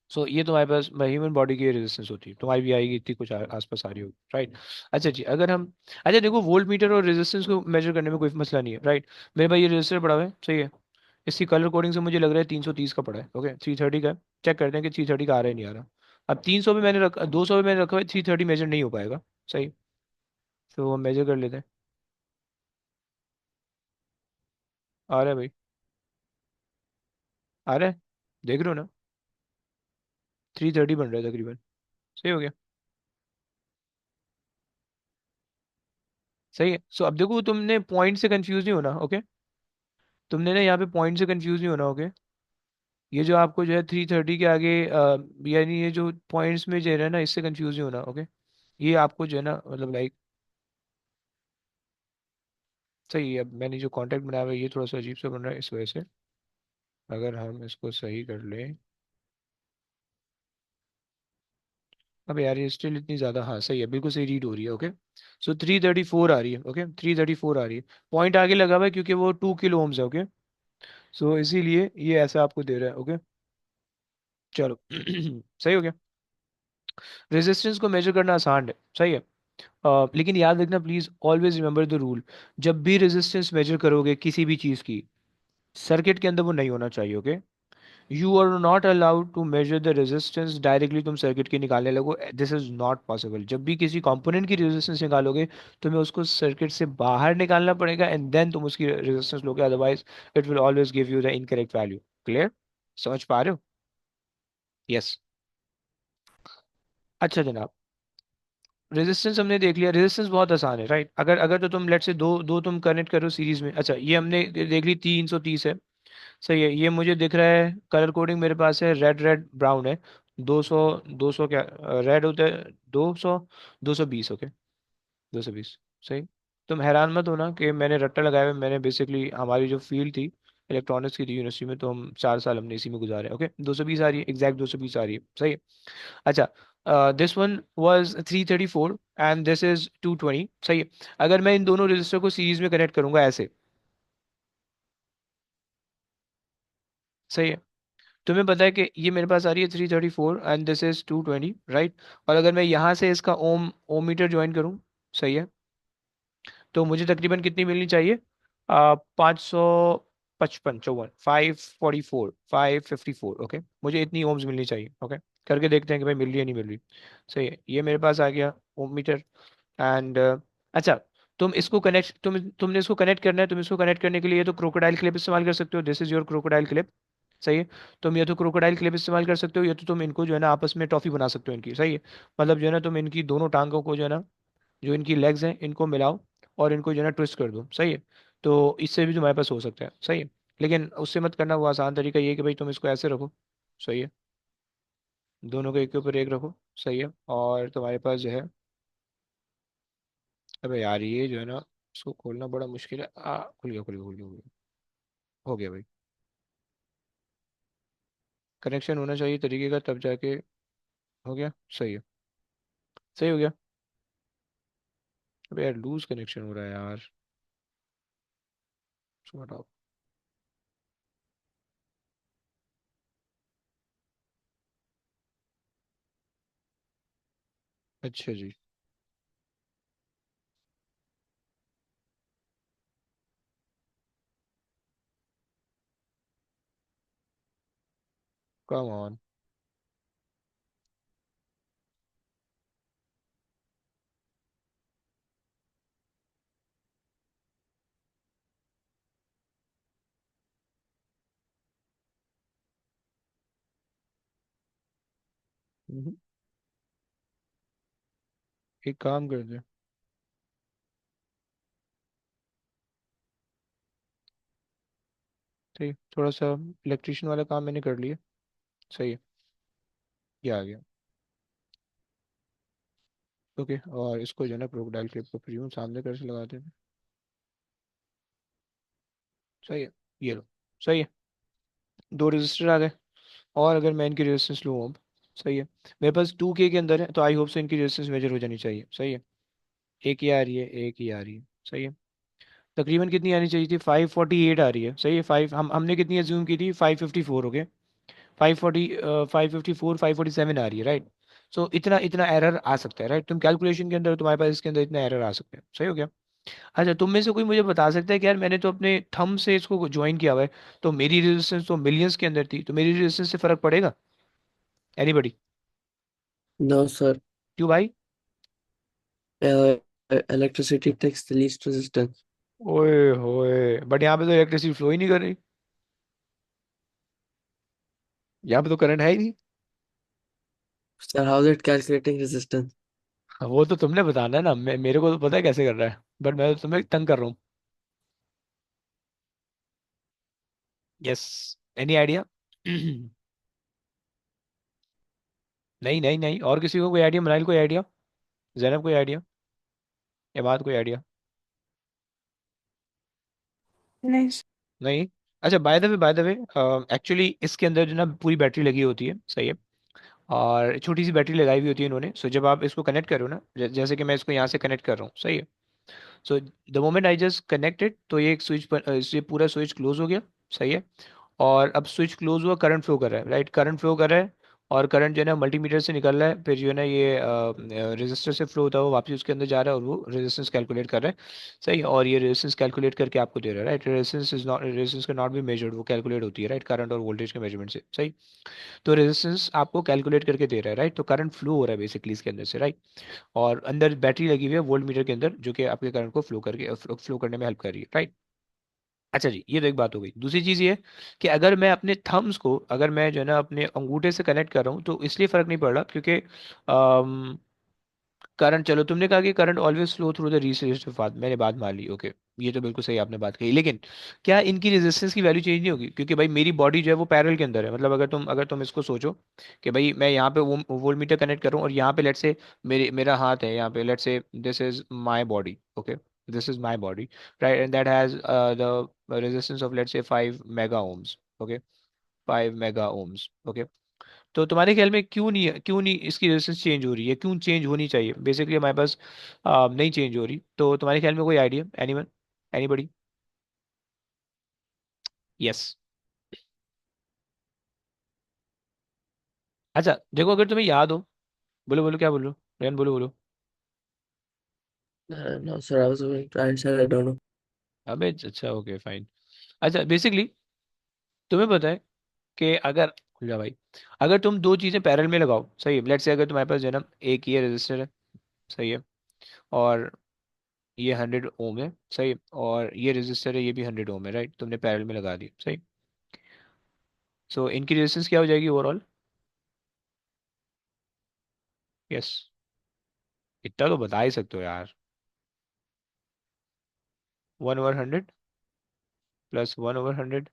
सो ये तुम्हारे पास ह्यूमन बॉडी की रेजिस्टेंस होती है, तुम्हारी भी आएगी इतनी कुछ आसपास आ रही होगी, राइट। अच्छा जी, अगर हम, अच्छा देखो, वोल्ट मीटर और रेजिस्टेंस को मेजर करने में कोई मसला नहीं है, राइट। मेरे भाई ये रजिस्टर पड़ा हुआ है, सही है। इसकी कलर कोडिंग से मुझे लग रहा है 330 का पड़ा है, ओके, 330 का है। चेक करते हैं कि 330 का आ रहा है नहीं आ रहा। अब 300 पे मैंने रखा, 200 पे मैंने रखा है, 330 मेजर नहीं हो पाएगा, सही। तो हम मेजर कर लेते हैं। आ रहा है भाई, आ रहा है, देख रहे हो ना, 330 बन रहा है तकरीबन, सही हो गया। सही है। सो अब देखो, तुमने पॉइंट से कंफ्यूज नहीं होना, ओके। तुमने ना यहाँ पे पॉइंट से कंफ्यूज नहीं होना, ओके। ये जो आपको जो है 330 के आगे यानी ये जो पॉइंट्स में जो है ना, इससे कंफ्यूज नहीं होना, ओके। ये आपको जो है ना, मतलब लाइक, सही है। अब मैंने जो कॉन्टेक्ट बनाया हुआ है ये थोड़ा सा अजीब सा बन रहा है इस वजह से। अगर हम इसको सही कर लें, अब यार ये स्टिल इतनी ज़्यादा, हाँ सही है, बिल्कुल सही रीड हो रही है, ओके। सो 334 आ रही है, ओके, 334 आ रही है। पॉइंट आगे लगा हुआ है क्योंकि वो 2 किलो ओम्स है, ओके। सो इसीलिए ये ऐसा आपको दे रहा है, ओके। चलो सही हो गया। रेजिस्टेंस को मेजर करना आसान है, सही है। लेकिन याद रखना please, always remember the rule. जब भी रेजिस्टेंस मेजर करोगे किसी भी चीज़ की, सर्किट के अंदर वो नहीं होना चाहिए, okay. You are not allowed to measure the resistance directly, तुम सर्किट की निकालने लगो, दिस इज नॉट पॉसिबल। जब भी किसी कंपोनेंट की रेजिस्टेंस निकालोगे तुम्हें उसको सर्किट से बाहर निकालना पड़ेगा एंड देन तुम उसकी रेजिस्टेंस लोगे, otherwise it will always give you the incorrect value. Clear? समझ पा रहे हो? यस। अच्छा जनाब, रेजिस्टेंस हमने देख लिया, रेजिस्टेंस बहुत आसान है राइट। अगर अगर तो तुम लेट से दो दो तुम कनेक्ट करो सीरीज में, अच्छा ये हमने देख ली 330 है, सही है। ये मुझे दिख रहा है कलर कोडिंग मेरे पास है, रेड रेड ब्राउन है। 200, 200 क्या रेड होता है, 200, 220, ओके, 220, सही। तुम हैरान मत होना कि मैंने रट्टा लगाया हुआ है, मैंने बेसिकली हमारी जो फील्ड थी इलेक्ट्रॉनिक्स की थी यूनिवर्सिटी में, तो हम 4 साल हमने इसी में गुजारे, ओके। 220 आ रही है, एग्जैक्ट 220 आ रही है, सही है। अच्छा, this one was 334 and this is 220, सही है। अगर मैं इन दोनों रजिस्टर को सीरीज में कनेक्ट करूंगा ऐसे, सही है। तुम्हें पता है कि ये मेरे पास आ रही है 334 एंड दिस इज 220, राइट। और अगर मैं यहाँ से इसका ओम मीटर ज्वाइन करूँ, सही है, तो मुझे तकरीबन कितनी मिलनी चाहिए? 555, 54, 544, 554, ओके, मुझे इतनी ओम्स मिलनी चाहिए, ओके। करके देखते हैं कि भाई मिल रही है नहीं मिल रही। सही है, ये मेरे पास आ गया ओम मीटर एंड अच्छा, तुम इसको कनेक्ट तुमने इसको कनेक्ट करना है, तुम इसको कनेक्ट करने के लिए तो क्रोकोडाइल क्लिप इस्तेमाल कर सकते हो, this is your crocodile clip, सही है। तुम या तो क्रोकोडाइल क्लिप इस्तेमाल कर सकते हो या तो तुम इनको जो है ना आपस में टॉफी बना सकते हो इनकी, सही है। मतलब जो है ना तुम इनकी दोनों टांगों को जो है ना, जो इनकी लेग्स हैं इनको मिलाओ और इनको जो है ना ट्विस्ट कर दो, सही है। तो इससे भी तुम्हारे पास हो सकता है, सही है। लेकिन उससे मत करना, वो आसान तरीका ये है कि भाई तुम इसको ऐसे रखो, सही है, दोनों को एक के ऊपर एक रखो, सही है। और तुम्हारे पास जो है, अबे यार ये जो है ना इसको खोलना बड़ा मुश्किल है, खुल गया खुल गया खुल गया खुल गया। हो गया भाई, कनेक्शन होना चाहिए तरीके का तब जाके हो गया, सही है, सही हो गया। अबे यार लूज कनेक्शन हो रहा है यार, इसको हटाओ। अच्छा जी, कम ऑन। एक काम कर दे, ठीक, थोड़ा सा इलेक्ट्रिशियन वाला काम मैंने कर लिया, सही है, ये आ गया, ओके। और इसको जो है ना क्रोकोडाइल क्लिप को फिर यूं सामने कर से लगा देते, सही है, ये लो, सही है। दो रेजिस्टर आ गए। और अगर मैं इनकी रेजिस्टेंस लूँ अब, सही है, मेरे पास 2K के अंदर है तो आई होप से इनकी रेजिस्टेंस मेजर हो जानी चाहिए, सही है। एक ही आ रही है, एक ही आ रही है, सही है। तकरीबन कितनी आनी चाहिए थी? 548 आ रही है, सही है। फाइव हमने कितनी एज्यूम की थी? 554, ओके। 540, 554, 547 आ रही है, राइट। सो इतना इतना एरर आ सकता है, राइट। तुम कैलकुलेशन के अंदर तुम्हारे पास इसके अंदर इतना एरर आ सकते हैं, सही हो गया। अच्छा, तुम में से कोई मुझे बता सकता है कि यार मैंने तो अपने थंब से इसको ज्वाइन किया हुआ है, तो मेरी रेजिस्टेंस तो मिलियंस के अंदर थी, तो मेरी रेजिस्टेंस से फर्क पड़ेगा? एनीबडी? No, sir. क्यों भाई? Electricity takes the least resistance. ओए होए, बट यहाँ पे तो इलेक्ट्रिसिटी फ्लो ही नहीं कर रही, यहाँ पे तो करंट है ही नहीं। Sir, how is it calculating resistance? हाँ, वो तो तुमने बताना है ना, मेरे को तो पता है कैसे कर रहा है, बट मैं तो तुम्हें तंग कर रहा हूँ। Yes, any idea? नहीं नहीं नहीं, और किसी को कोई आइडिया? मनाइल कोई आइडिया? जैनब कोई आइडिया? इमाद कोई आइडिया? नहीं। नहीं। अच्छा, बाय द वे एक्चुअली इसके अंदर जो ना पूरी बैटरी लगी होती है, सही है। और छोटी सी बैटरी लगाई हुई होती है इन्होंने, सो जब आप इसको कनेक्ट करो ना, जैसे कि मैं इसको यहाँ से कनेक्ट कर रहा हूँ, सही है। So the moment I just connected तो ये एक स्विच पर ये पूरा स्विच क्लोज हो गया, सही है। और अब स्विच क्लोज हुआ, करंट फ्लो कर रहा है, राइट, करंट फ्लो कर रहा है। और करंट जो है ना मल्टीमीटर से निकल रहा है, फिर जो है ना ये रेजिस्टर से फ्लो होता है वो वापस उसके अंदर जा रहा है और वो रेजिस्टेंस कैलकुलेट कर रहा है। सही है, और ये रेजिस्टेंस कैलकुलेट करके आपको दे रहा है, right. Resistance can not be measured, वो कैलकुलेट होती है, राइट, करंट और वोल्टेज के मेजरमेंट से। सही। तो रेजिस्टेंस आपको कैलकुलेट करके दे रहा है, राइट। तो करंट फ्लो हो रहा है बेसिकली इसके अंदर से, राइट। और अंदर बैटरी लगी हुई है वोल्ट मीटर के अंदर, जो कि आपके करंट को फ्लो करने में हेल्प कर रही है, राइट। अच्छा जी, ये तो एक बात हो गई। दूसरी चीज़ ये है कि अगर मैं अपने थम्स को, अगर मैं जो है ना अपने अंगूठे से कनेक्ट कर रहा हूँ, तो इसलिए फ़र्क नहीं पड़ रहा क्योंकि करंट, चलो तुमने कहा कि current always flow through the resistive path, मैंने बात मान ली, ओके। ये तो बिल्कुल सही आपने बात कही, लेकिन क्या इनकी रेजिस्टेंस की वैल्यू चेंज नहीं होगी? क्योंकि भाई मेरी बॉडी जो है वो पैरेलल के अंदर है। मतलब अगर तुम इसको सोचो कि भाई मैं यहाँ पे वो वोल्ट मीटर कनेक्ट करूँ और यहाँ पे लेट्स से मेरा हाथ है यहाँ पे, let's say this is my body, okay, this is my body, right, and that has the resistance of let's say 5 mega ohms, okay, 5 mega ohms, okay. तो तुम्हारे ख्याल में क्यों नहीं इसकी रेजिस्टेंस चेंज हो रही है? क्यों चेंज होनी चाहिए? बेसिकली हमारे पास नहीं चेंज हो रही, तो तुम्हारे ख्याल में कोई आइडिया? एनीवन? एनीबडी? यस। अच्छा देखो, अगर तुम्हें याद हो, बोलो बोलो, क्या बोलो रेन, बोलो बोलो। No, sir, I was going to answer. I don't know. अबे अच्छा, ओके फाइन। अच्छा बेसिकली तुम्हें पता है कि अगर, खुल जा भाई, अगर तुम दो चीजें पैरेलल में लगाओ, सही है, लेट्स से अगर तुम्हारे पास जो है ना एक ये रेजिस्टर है, सही है, और ये 100 ओम है, सही है, और ये रेजिस्टर है, ये भी 100 ओम है, राइट, तुमने पैरेलल में लगा दी, सही। सो इनकी रेजिस्टेंस क्या हो जाएगी ओवरऑल? यस, इतना तो बता ही सकते हो यार। 1/100 प्लस 1/100,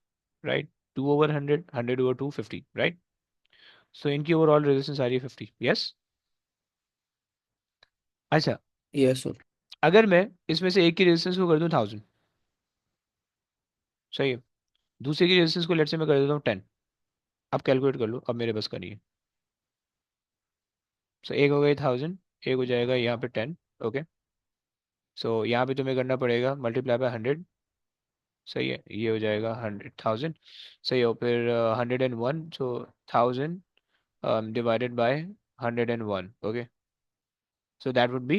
राइट, 2/100, 100/250, राइट। सो इनकी ओवरऑल रेजिस्टेंस आ रही है 50, यस। अच्छा, Yes, sir. अगर मैं इसमें से एक की रेजिस्टेंस को कर दूं 1000, सही है, दूसरे की रेजिस्टेंस को लेट से मैं कर देता हूँ 10। अब कैलकुलेट कर लो, अब मेरे बस का नहीं है। सो एक हो गई 1000, एक हो जाएगा यहाँ पे 10, ओके। सो यहाँ पे तुम्हें करना पड़ेगा मल्टीप्लाई बाय 100, सही है, ये हो जाएगा 100,000, सही है, और फिर 101, सो 1000 divided by 101, okay, so that would be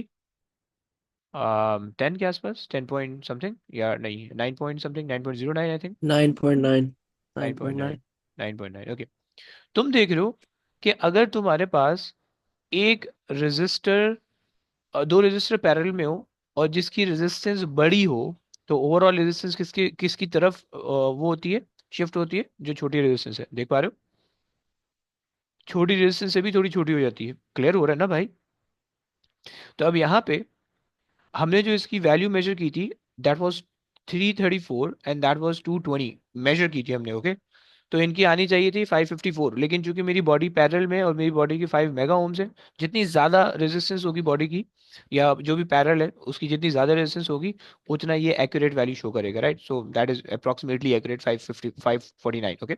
10 के आसपास, 10 पॉइंट समथिंग, या नहीं 9 point something, 9.09 I think. 9.9. 9.9, 9.9. 9.9, okay. तुम देख रहे हो कि अगर तुम्हारे पास एक रेजिस्टर, दो रेजिस्टर पैरेलल में हो और जिसकी रेजिस्टेंस बड़ी हो, तो ओवरऑल रेजिस्टेंस किसकी किसकी तरफ वो होती है, शिफ्ट होती है? जो छोटी रेजिस्टेंस है, देख पा रहे हो, छोटी रेजिस्टेंस से भी थोड़ी छोटी हो जाती है। क्लियर हो रहा है ना भाई? तो अब यहाँ पे हमने जो इसकी वैल्यू मेजर की थी, that was 334 and that was 220, measure की थी हमने, ओके। तो इनकी आनी चाहिए थी 554, लेकिन चूंकि मेरी बॉडी पैरेलल में है और मेरी बॉडी की 5 मेगा ओम्स है, जितनी ज़्यादा रेजिस्टेंस होगी बॉडी की, या जो भी पैरेलल है उसकी जितनी ज़्यादा रेजिस्टेंस होगी, उतना ये एक्यूरेट वैल्यू शो करेगा, right. So that is approximately accurate 550, 549, okay.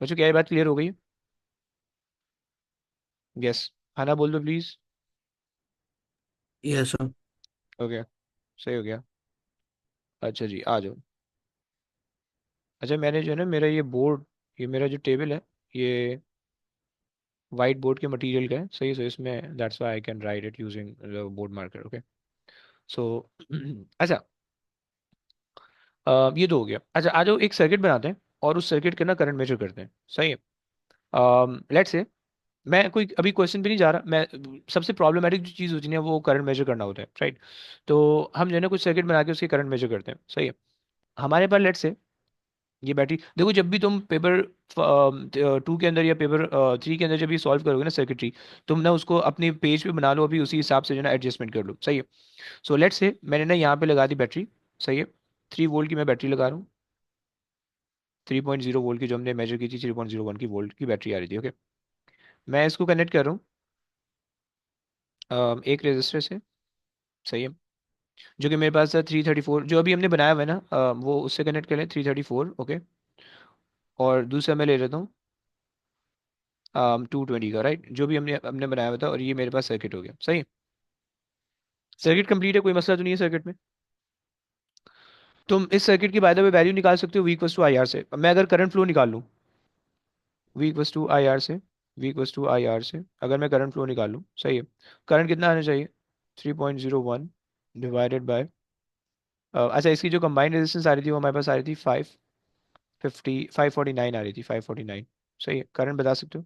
बच्चों क्या ये बात क्लियर हो गई है? यस, खाना बोल दो प्लीज। Yes, sir. ओके, सही हो गया। अच्छा जी, आ जाओ। अच्छा, मैंने जो है ना मेरा ये बोर्ड, ये मेरा जो टेबल है, ये वाइट बोर्ड के मटेरियल का है, सही है, सो इसमें that's why I can write it using the board marker, okay. So अच्छा, ये तो हो गया। अच्छा आ जाओ, एक सर्किट बनाते हैं और उस सर्किट का ना करंट मेजर करते हैं, सही है। लेट्स से मैं कोई अभी क्वेश्चन भी नहीं जा रहा, मैं सबसे प्रॉब्लमेटिक जो चीज़ होती है ना वो करंट मेजर करना होता है, राइट। तो हम जो है ना कुछ सर्किट बना के उसके करंट मेजर करते हैं, सही है। हमारे पास लेट्स से ये बैटरी, देखो जब भी तुम पेपर 2 के अंदर या पेपर 3 के अंदर जब ये सॉल्व करोगे ना सर्किटरी, तुम ना उसको अपने पेज पे बना लो, अभी उसी हिसाब से जो है ना एडजस्टमेंट कर लो, सही है। सो लेट्स से मैंने ना यहाँ पे लगा दी बैटरी, सही है, 3 वोल्ट की मैं बैटरी लगा रहा हूँ। 3.0 वोल्ट की जो हमने मेजर की थी, 3.01 की वोल्ट की बैटरी आ रही थी, ओके। मैं इसको कनेक्ट कर रहा हूँ एक रेजिस्टर से, सही है, जो कि मेरे पास था 334, जो अभी हमने बनाया हुआ है ना, वो उससे कनेक्ट करें 334, ओके। और दूसरा मैं ले लेता हूँ 220 का, राइट, जो भी हमने हमने बनाया हुआ था, और ये मेरे पास सर्किट हो गया, सही। सर्किट कंप्लीट है, कोई मसला तो नहीं है सर्किट में? तुम इस सर्किट की बाय द वे वैल्यू निकाल सकते हो V = IR से। अब मैं अगर करंट फ्लो निकाल लूँ V = IR से, V equals to I R से अगर मैं करंट फ्लो निकालूं, सही है, करंट कितना आना चाहिए, 3.01 डिवाइडेड बाय, अच्छा इसकी जो कंबाइंड रेजिस्टेंस आ रही थी वो हमारे पास आ रही थी 549 आ रही थी, 549। सही है, करंट बता सकते हो?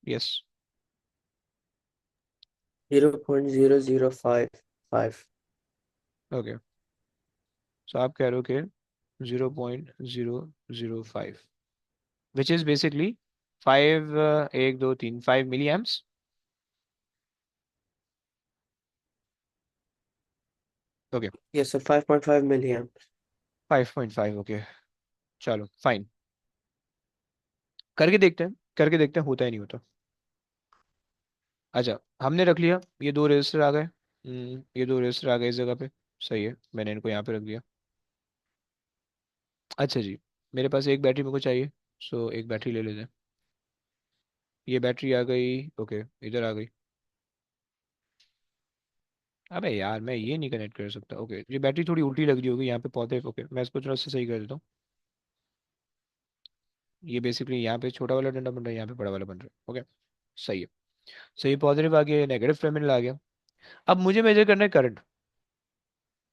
यस। 0.0055। ओके, सो आप कह रहे हो कि 0.005, which is basically 5, 1 2 3 5 milli amps. Okay, Yes, so 5.5 milliamp. 5.5, okay, चलो फाइन, करके देखते हैं, करके देखते हैं होता है नहीं होता। अच्छा, हमने रख लिया, ये दो रजिस्टर आ गए, ये दो रजिस्टर आ गए इस जगह पे, सही है, मैंने इनको यहाँ पे रख दिया। अच्छा जी, मेरे पास एक बैटरी मेरे को चाहिए, सो एक बैटरी ले लेते हैं। ये बैटरी आ गई, ओके, इधर आ गई। अबे यार मैं ये नहीं कनेक्ट कर सकता, ओके, ये बैटरी थोड़ी उल्टी लग रही होगी यहाँ पे पौधे, ओके मैं इसको थोड़ा सा सही कर देता हूँ। ये बेसिकली यहाँ पे छोटा वाला डंडा बन रहा है, यहाँ पे बड़ा वाला बन रहा है, ओके, सही है। सही, पॉजिटिव आ गया, नेगेटिव टर्मिनल आ गया। अब मुझे मेजर करना है करंट।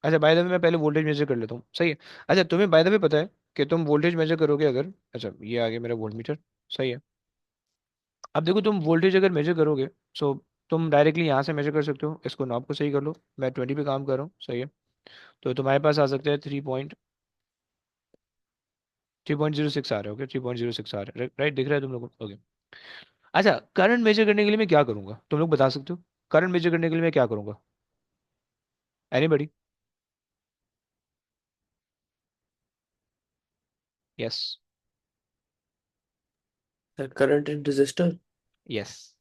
अच्छा बाय द वे मैं पहले वोल्टेज मेजर कर लेता हूँ, सही है। अच्छा तुम्हें बाय द वे पता है कि तुम वोल्टेज मेजर करोगे अगर, अच्छा ये आ गया मेरा वोल्ट मीटर, सही है। अब देखो तुम वोल्टेज अगर मेजर करोगे, सो तुम डायरेक्टली यहाँ से मेजर कर सकते हो, इसको नॉब को सही कर लो, मैं 20 पे काम कर रहा हूँ, सही है। तो तुम्हारे पास आ सकता है 3.06 आ रहा है, ओके, 3.06 आ रहा है, राइट, दिख रहा है तुम लोगों को, ओके। अच्छा, करंट मेजर करने के लिए मैं क्या करूंगा, तुम लोग बता सकते हो? करंट मेजर करने के लिए मैं क्या करूंगा? Anybody? Yes. The current in resistor. Yes.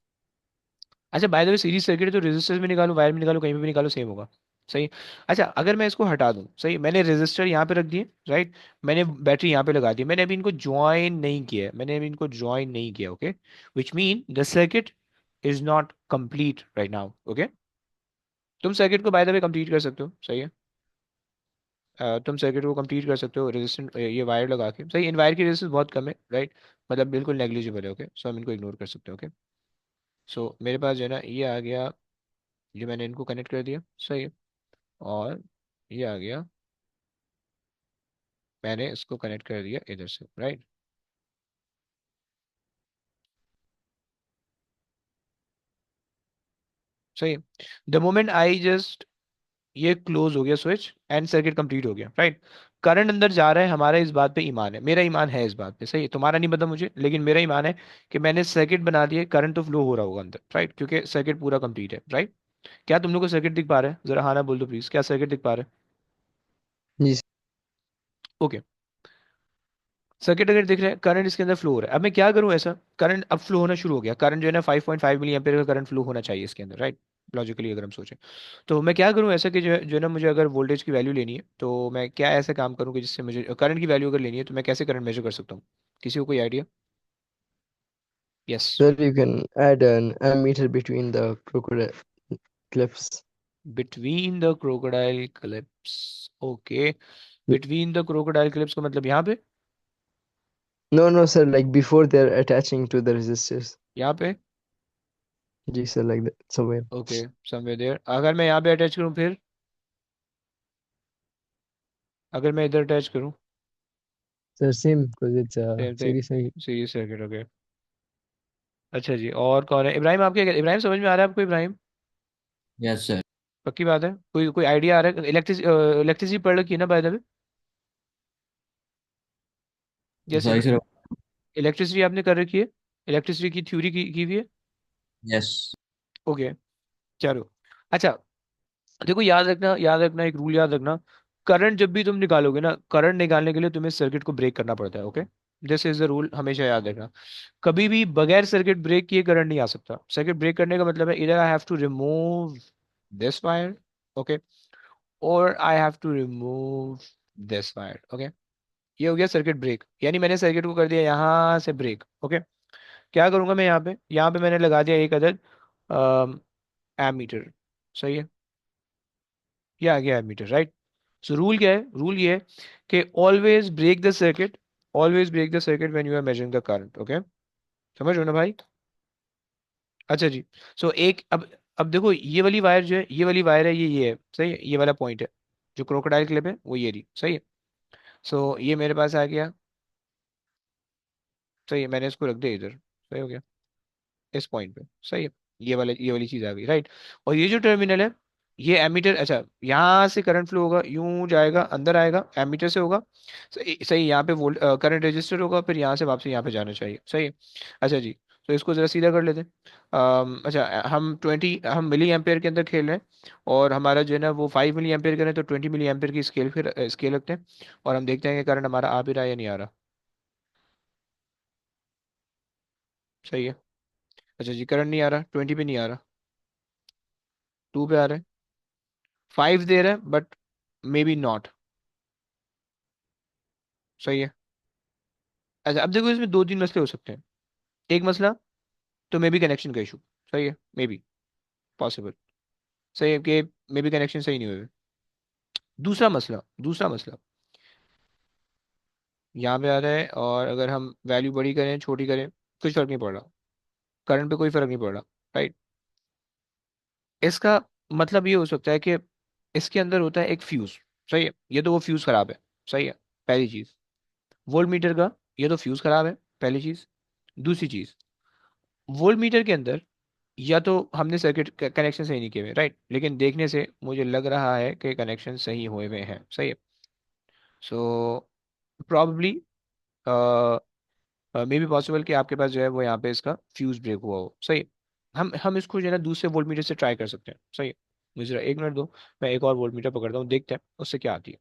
अच्छा by the way series circuit है तो रेजिस्टर में निकालो, वायर में निकालो, कहीं पे भी निकालो, सेम होगा, सही। अच्छा अगर मैं इसको हटा दूं, सही, मैंने रेजिस्टर यहाँ पे रख दिए, राइट, मैंने बैटरी यहाँ पे लगा दी, मैंने अभी इनको ज्वाइन नहीं किया है, मैंने अभी इनको ज्वाइन नहीं किया, okay, which mean the circuit is not complete right now, okay. तुम सर्किट को बाय द वे कंप्लीट कर सकते हो, सही है, तुम सर्किट को कंप्लीट कर सकते हो रेजिस्टेंट ये वायर लगा के, सही, इन वायर की रेजिस्टेंस बहुत कम है, राइट, मतलब बिल्कुल नेग्लिजिबल है, ओके, सो हम इनको इग्नोर कर सकते हैं, ओके। सो मेरे पास जो है ना ये आ गया, ये मैंने इनको कनेक्ट कर दिया, सही है, और ये आ गया, मैंने इसको कनेक्ट कर दिया इधर से, राइट, सही है। द मोमेंट आई जस्ट, ये क्लोज हो गया स्विच एंड सर्किट कंप्लीट हो गया, राइट। करंट अंदर जा रहा है, हमारा इस बात पे ईमान है, मेरा ईमान है इस बात पे, सही है, तुम्हारा नहीं पता मुझे, लेकिन मेरा ईमान है कि मैंने सर्किट बना दिया, करंट तो फ्लो हो रहा होगा अंदर, राइट, क्योंकि सर्किट पूरा कंप्लीट है, राइट। क्या तुम लोग को सर्किट दिख पा रहा है? जरा हाँ ना बोल दो प्लीज, क्या सर्किट दिख पा रहा जी है? ओके, सर्किट अगर दिख रहा है, करंट इसके अंदर फ्लो हो रहा है, अब मैं क्या करूं, ऐसा करंट अब फ्लो होना शुरू हो गया, करंट जो है ना 5.5 मिली एम्पीयर का करंट फ्लो होना चाहिए इसके अंदर, राइट, लॉजिकली अगर हम सोचें। तो मैं क्या करूं ऐसा कि जो है ना, मुझे अगर वोल्टेज की वैल्यू लेनी है तो मैं क्या ऐसा काम करूं कि जिससे मुझे करंट की वैल्यू अगर लेनी है तो मैं कैसे करंट मेजर कर सकता हूँ? किसी को कोई idea? Yes. sir, you can add an ammeter between the crocodile clips. Between the crocodile clips, okay, between the crocodile clips का मतलब यहाँ पे? No, no, sir, like before they're attaching to the resistors. यहाँ पे? जी sir, like that somewhere. Okay, somewhere there, अगर मैं यहाँ पे अटैच करूँ फिर, अगर मैं इधर अटैच करूँ? Sir, same because it's a same thing, series circuit. Series circuit, okay. अच्छा जी, और कौन है इब्राहिम, आपके इब्राहिम समझ में आ रहा है आपको इब्राहिम? Yes sir. पक्की बात है, कोई कोई आइडिया आ रहा है? इलेक्ट्रिसिटी पढ़ रखी है ना बाय द वे? जैसे सॉरी सर। इलेक्ट्रिसिटी आपने कर रखी है, इलेक्ट्रिसिटी की थ्योरी की हुई है, यस। ओके, चलो। अच्छा, देखो याद रखना, याद रखना, एक रूल याद रखना, करंट जब भी तुम निकालोगे ना, करंट निकालने के लिए तुम्हें सर्किट को ब्रेक करना पड़ता है, okay, this is the rule, हमेशा याद रखना। कभी भी बगैर सर्किट ब्रेक किए करंट नहीं आ सकता। सर्किट ब्रेक करने का मतलब है इधर I have to remove this wire, okay, और I have to remove this wire, okay, ये हो गया सर्किट ब्रेक, यानी मैंने सर्किट को कर दिया यहाँ से ब्रेक, ओके। क्या करूंगा मैं यहाँ पे मैंने लगा दिया एक अदद एमीटर, सही है, ये आ गया एमीटर, राइट। सो रूल क्या है, रूल ये है कि always break the circuit when you are measuring the current. Okay, समझ रहे हो ना भाई? अच्छा जी। सो अब देखो, ये वाली वायर जो है, ये वाली वायर है, ये है सही है, ये वाला पॉइंट है जो क्रोकोडाइल क्लिप है वो ये रही, सही है। सो ये मेरे पास आ गया, सही है, मैंने इसको रख दिया इधर, सही हो गया, इस पॉइंट पे, सही है। ये वाली चीज आ गई, राइट। और ये जो टर्मिनल है, ये एमीटर, अच्छा, यहाँ से करंट फ्लो होगा, यूं जाएगा, अंदर आएगा, एमीटर से होगा, सही सही, यहाँ पे वोल्ट करंट रजिस्टर होगा, फिर यहाँ से वापस यहाँ पे जाना चाहिए, सही है। अच्छा जी, तो इसको जरा सीधा कर लेते हैं। अच्छा, हम मिली एम्पेयर के अंदर खेल रहे हैं, और हमारा जो है ना वो 5 मिली एम्पेयर करें, तो 20 मिली एम्पेयर की स्केल, फिर स्केल रखते हैं, और हम देखते हैं कि करंट हमारा आ भी रहा है या नहीं आ रहा। सही है। अच्छा जी, करंट नहीं आ रहा, 20 पे नहीं आ रहा, 2 पे आ रहा है, 5 दे रहा है, बट मे बी नॉट, सही है। अच्छा, अब देखो, इसमें दो तीन मसले हो सकते हैं। एक मसला तो मे बी कनेक्शन का इशू, सही है, मे बी पॉसिबल, सही है कि मे बी कनेक्शन सही नहीं हुए। दूसरा मसला यहाँ पे आ रहा है, और अगर हम वैल्यू बड़ी करें छोटी करें, कुछ फर्क नहीं पड़ रहा, करंट पे कोई फर्क नहीं पड़ रहा, राइट। इसका मतलब ये हो सकता है कि इसके अंदर होता है एक फ्यूज, सही है, ये तो वो फ्यूज खराब है, सही है, पहली चीज। वोल्ट मीटर का, ये तो फ्यूज खराब है, पहली चीज। दूसरी चीज, वोल्ट मीटर के अंदर या तो हमने सर्किट कनेक्शन सही नहीं किए हुए, राइट, लेकिन देखने से मुझे लग रहा है कि कनेक्शन सही हुए हुए हैं, सही है। So probably may be possible कि आपके पास जो है वो यहाँ पे इसका फ्यूज ब्रेक हुआ हो, सही है। हम इसको जो है ना दूसरे वोल्ट मीटर से ट्राई कर सकते हैं, सही है। मुझे जरा 1 मिनट दो, मैं एक और वोल्ट मीटर पकड़ता हूँ, देखते हैं उससे क्या आती है।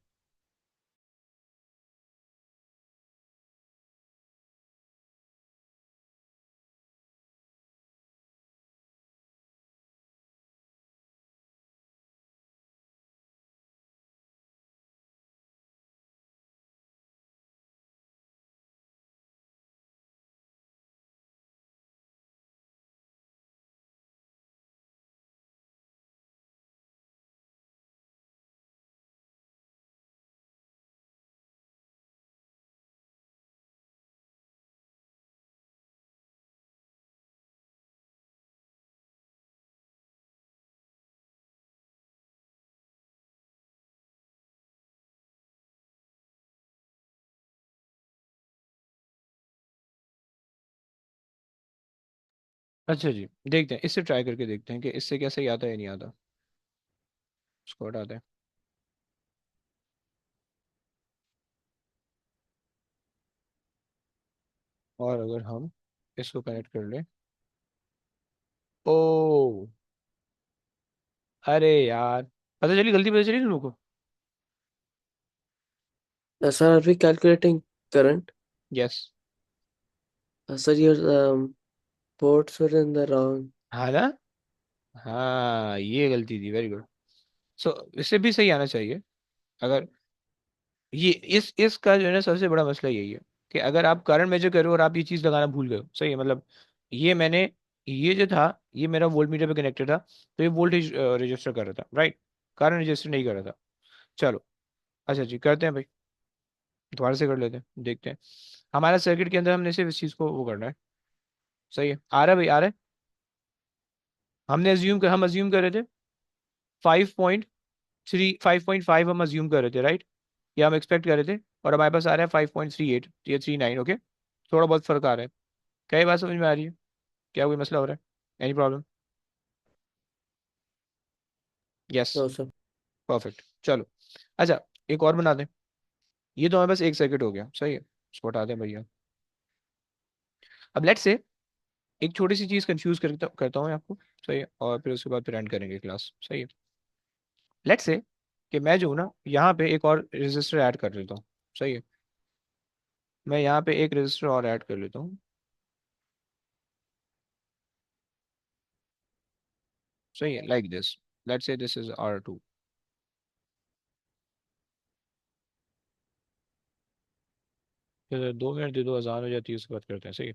अच्छा जी, देखते हैं, इससे ट्राई करके देखते हैं कि इससे क्या सही आता है या नहीं आता। उसको हटाते हैं, और अगर हम इसको कनेक्ट कर लें, ओ, अरे यार, पता चली, गलती पता चली तुम लोग को? Sir, are we calculating current? Yes. Sir, your ports were in the wrong. हाँ ना, हाँ, ये गलती थी, वेरी गुड। सो इससे भी सही आना चाहिए। अगर ये इसका जो है ना सबसे बड़ा मसला यही है कि अगर आप करंट मेजर करो और आप ये चीज़ लगाना भूल गए हो, सही है, मतलब ये मैंने, ये जो था, ये मेरा वोल्ट मीटर पे कनेक्टेड था, तो ये वोल्टेज रजिस्टर कर रहा था, राइट, करंट रजिस्टर नहीं कर रहा था। चलो, अच्छा जी, करते हैं भाई, दोबारा से कर लेते हैं, देखते हैं। हमारा सर्किट के अंदर हमने सिर्फ इस चीज़ को वो करना है, सही है, आ रहा है भाई, आ रहा है। हम अज्यूम कर रहे थे 5.5 हम अज्यूम कर रहे थे, राइट, या हम एक्सपेक्ट कर रहे थे, और हमारे पास आ रहा है 5.38 या 39। ओके, थोड़ा बहुत फर्क आ रहा है। क्या ये बात समझ में आ रही है? क्या कोई मसला हो रहा है? Any problem? Yes. No, sir. Perfect, चलो। अच्छा, एक और बना दें। ये तो हमारे पास एक सर्किट हो गया, सही है, उसको हटा दें भैया। अब लेट्स से एक छोटी सी चीज़ कंफ्यूज करता हूँ आपको, सही है, और फिर उसके बाद फिर एंड करेंगे क्लास, सही है। लेट्स से कि मैं जो हूँ ना यहाँ पे एक और रजिस्टर ऐड कर लेता हूँ, सही है, मैं यहाँ पे एक रजिस्टर और ऐड कर लेता हूँ, सही है, like this. Let's say this is R2। फिर 2 मिनट दे दो, अजान हो जाती है, उसके बाद करते हैं, सही है।